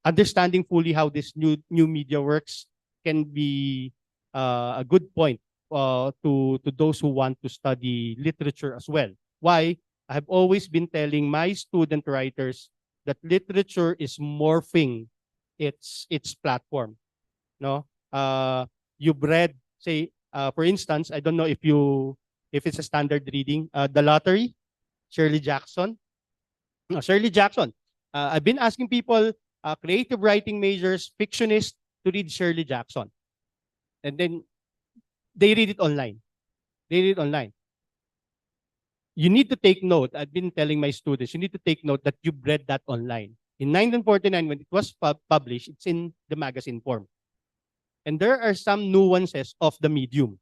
Speaker 8: understanding fully how this new media works can be a good point to those who want to study literature as well. Why? I have always been telling my student writers that literature is morphing its platform. No, you've read, say, for instance, I don't know if it's a standard reading, The Lottery, Shirley Jackson. Shirley Jackson. I've been asking people, creative writing majors, fictionists, to read Shirley Jackson, and then they read it online. You need to take note. I've been telling my students, you need to take note that you've read that online. In 1949, when it was published, it's in the magazine form. And there are some nuances of the medium.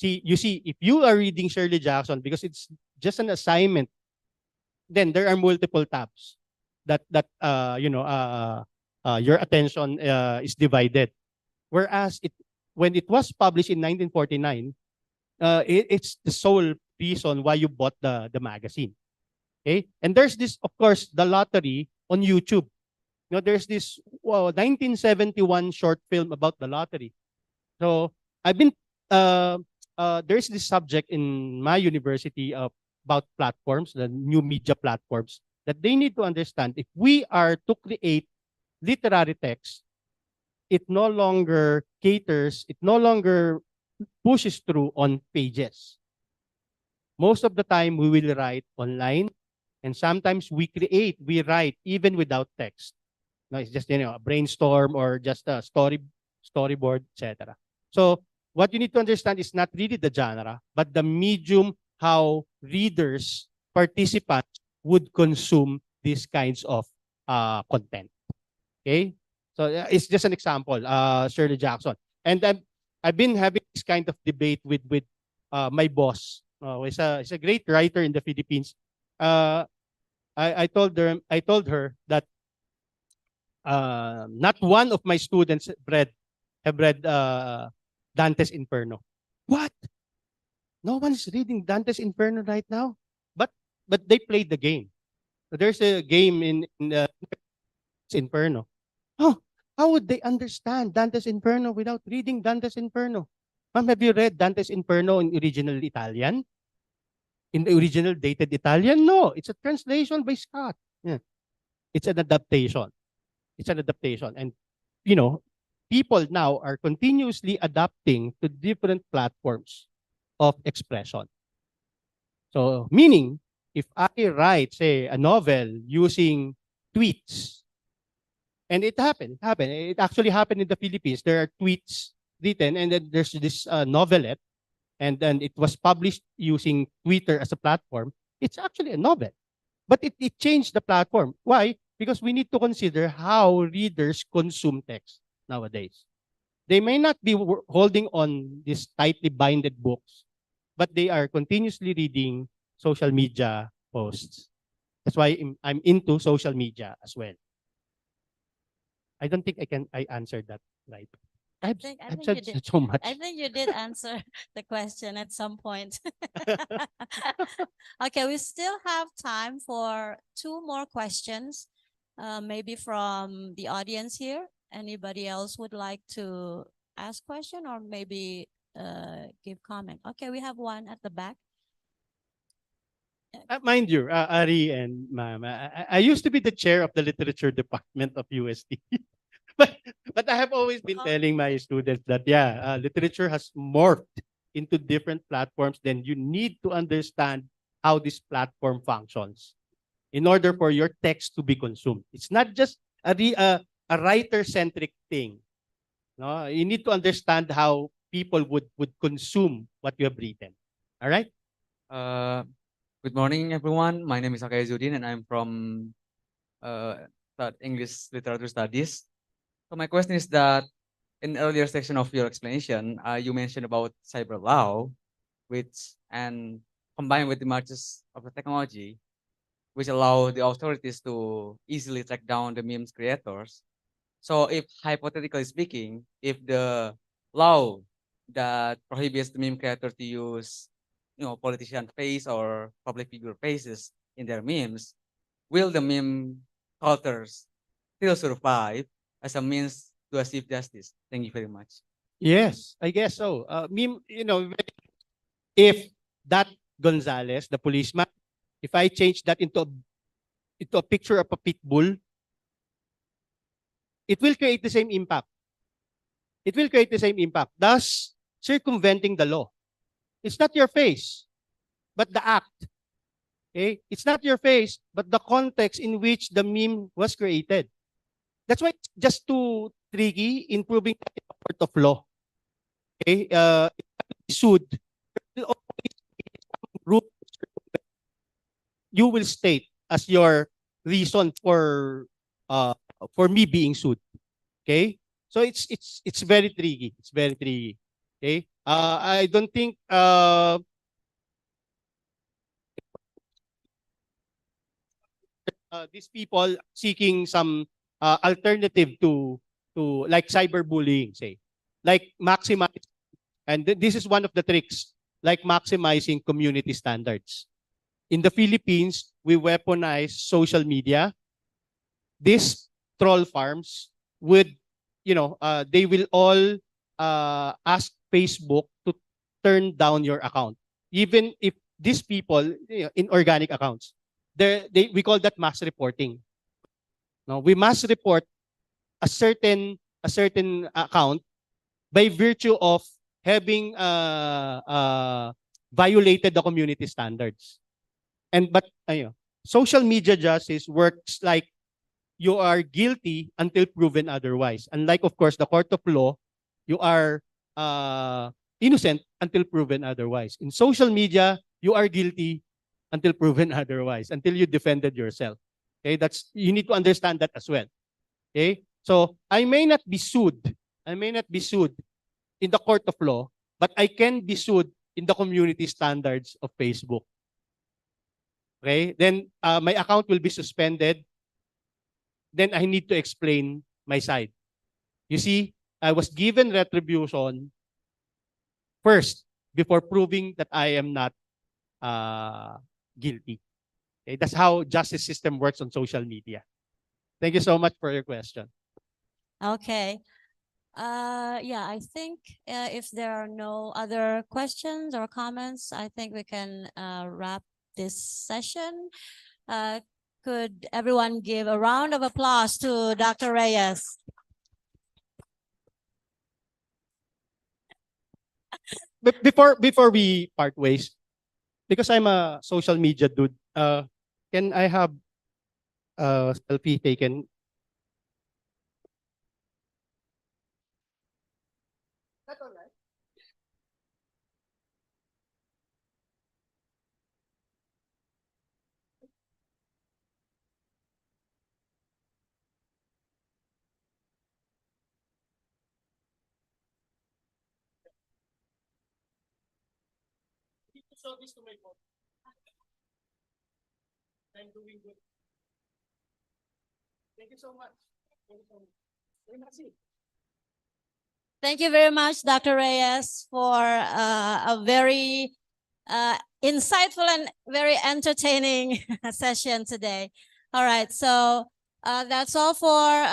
Speaker 8: You see, if you are reading Shirley Jackson because it's just an assignment, then there are multiple tabs that your attention is divided. Whereas when it was published in 1949, it's the sole reason why you bought the magazine. Okay? And there's this, of course, the lottery on YouTube. You know, there's this 1971 short film about the lottery. So I've been there's this subject in my university about platforms, the new media platforms, that they need to understand if we are to create literary text, it no longer caters, it no longer pushes through on pages. Most of the time we will write online, and sometimes we write even without text. No, it's just, you know, a brainstorm or just a storyboard, etc. So what you need to understand is not really the genre, but the medium, how readers, participants would consume these kinds of content. Okay? So it's just an example, Shirley Jackson. And I've been having this kind of debate with my boss. He's a great writer in the Philippines. I told her that not one of my students have read Dante's Inferno. What? No one is reading Dante's Inferno right now. But they played the game. So there's a game in Inferno. Oh, how would they understand Dante's Inferno without reading Dante's Inferno? Ma'am, have you read Dante's Inferno in original Italian? In the original dated Italian? No, it's a translation by Scott. Yeah. It's an adaptation. It's an adaptation. And, you know, people now are continuously adapting to different platforms of expression. So, meaning, if I write, say, a novel using tweets, and it happened. It actually happened in the Philippines. There are tweets written, and then there's this novelette, and then it was published using Twitter as a platform. It's actually a novel. But it changed the platform. Why? Because we need to consider how readers consume text nowadays. They may not be holding on these tightly binded books, but they are continuously reading social media posts. That's why I'm into social media as well. I don't think I answered that right. I've said so much.
Speaker 6: I think you did answer the question at some point. Okay, we still have time for 2 more questions, maybe from the audience here. Anybody else would like to ask question or maybe give comment? Okay, we have one at the back.
Speaker 8: Mind you, Ari and Ma'am, I used to be the chair of the literature department of UST. But I have always been telling my students that, literature has morphed into different platforms. Then you need to understand how this platform functions in order for your text to be consumed. It's not just a writer-centric thing. No, you need to understand how people would consume what you have written. All right?
Speaker 14: Good morning, everyone. My name is Akay Zudin, and I'm from English Literature Studies. So my question is that in the earlier section of your explanation, you mentioned about cyber law, and combined with the marches of the technology, which allow the authorities to easily track down the memes creators. So if hypothetically speaking, if the law that prohibits the meme creator to use, politician face or public figure faces in their memes, will the meme authors still survive as a means to achieve justice? Thank you very much.
Speaker 8: Yes, I guess so. Meme, if that Gonzales, the policeman, if I change that into a picture of a pit bull, it will create the same impact. It will create the same impact, thus circumventing the law. It's not your face, but the act. Okay? It's not your face, but the context in which the meme was created. That's why it's just too tricky in proving that in a court of law. Okay? Sued. You will state as your reason for me being sued. Okay? So it's very tricky. It's very tricky. Okay? I don't think these people seeking some alternative to like cyberbullying, say, like maximize, and this is one of the tricks. like maximizing community standards. In the Philippines, we weaponize social media. These troll farms would, they will all ask Facebook to turn down your account, even if these people, in organic accounts, we call that mass reporting. Now, we mass report a certain account by virtue of having violated the community standards. Social media justice works like you are guilty until proven otherwise. Unlike, of course, the court of law, you are innocent until proven otherwise. In social media, you are guilty until proven otherwise, until you defended yourself. Okay, you need to understand that as well. Okay, so I may not be sued. I may not be sued in the court of law, but I can be sued in the community standards of Facebook. Okay, then my account will be suspended. Then I need to explain my side. You see, I was given retribution first before proving that I am not guilty. Okay, that's how justice system works on social media. Thank you so much for your question.
Speaker 6: Okay. Yeah, I think if there are no other questions or comments, I think we can wrap this session. Could everyone give a round of applause to Dr. Reyes?
Speaker 8: Before we part ways, because I'm a social media dude, can I have a selfie taken? That's all right. Show this to my phone. I'm doing good. Thank you so much. Thank you so much.
Speaker 6: Thank you very much, Dr. Reyes, for a very insightful and very entertaining session today. All right, so that's all for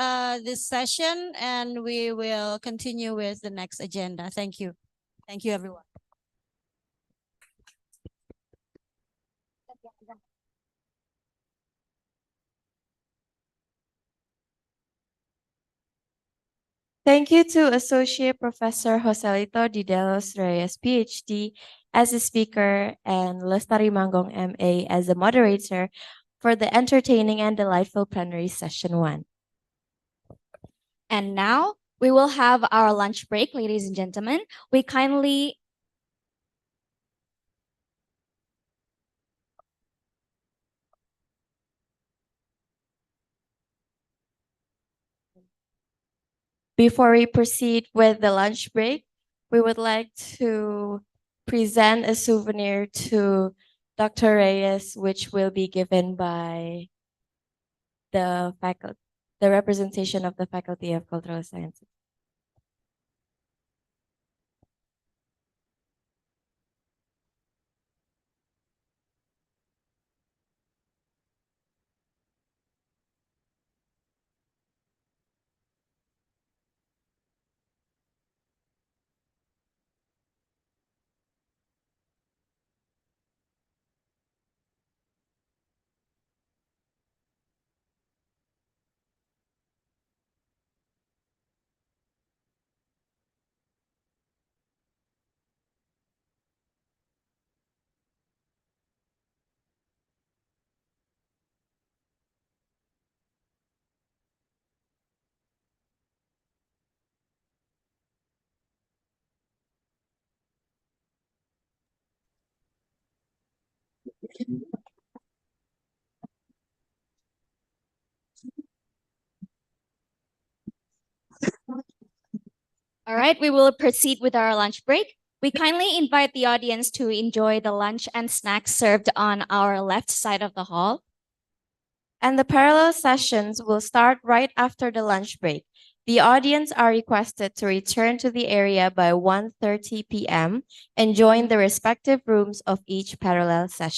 Speaker 6: this session, and we will continue with the next agenda. Thank you. Thank you, everyone.
Speaker 3: Thank you to Associate Professor Joselito de Delos Reyes, PhD, as a speaker, and Lestari Manggong, MA, as the moderator for the entertaining and delightful plenary session 1.
Speaker 4: And now we will have our lunch break, ladies and gentlemen. We kindly
Speaker 3: Before we proceed with the lunch break, we would like to present a souvenir to Dr. Reyes, which will be given by the representation of the Faculty of Cultural Sciences.
Speaker 4: All right, we will proceed with our lunch break. We kindly invite the audience to enjoy the lunch and snacks served on our left side of the hall.
Speaker 3: And the parallel sessions will start right after the lunch break. The audience are requested to return to the area by 1:30 p.m. and join the respective rooms of each parallel session.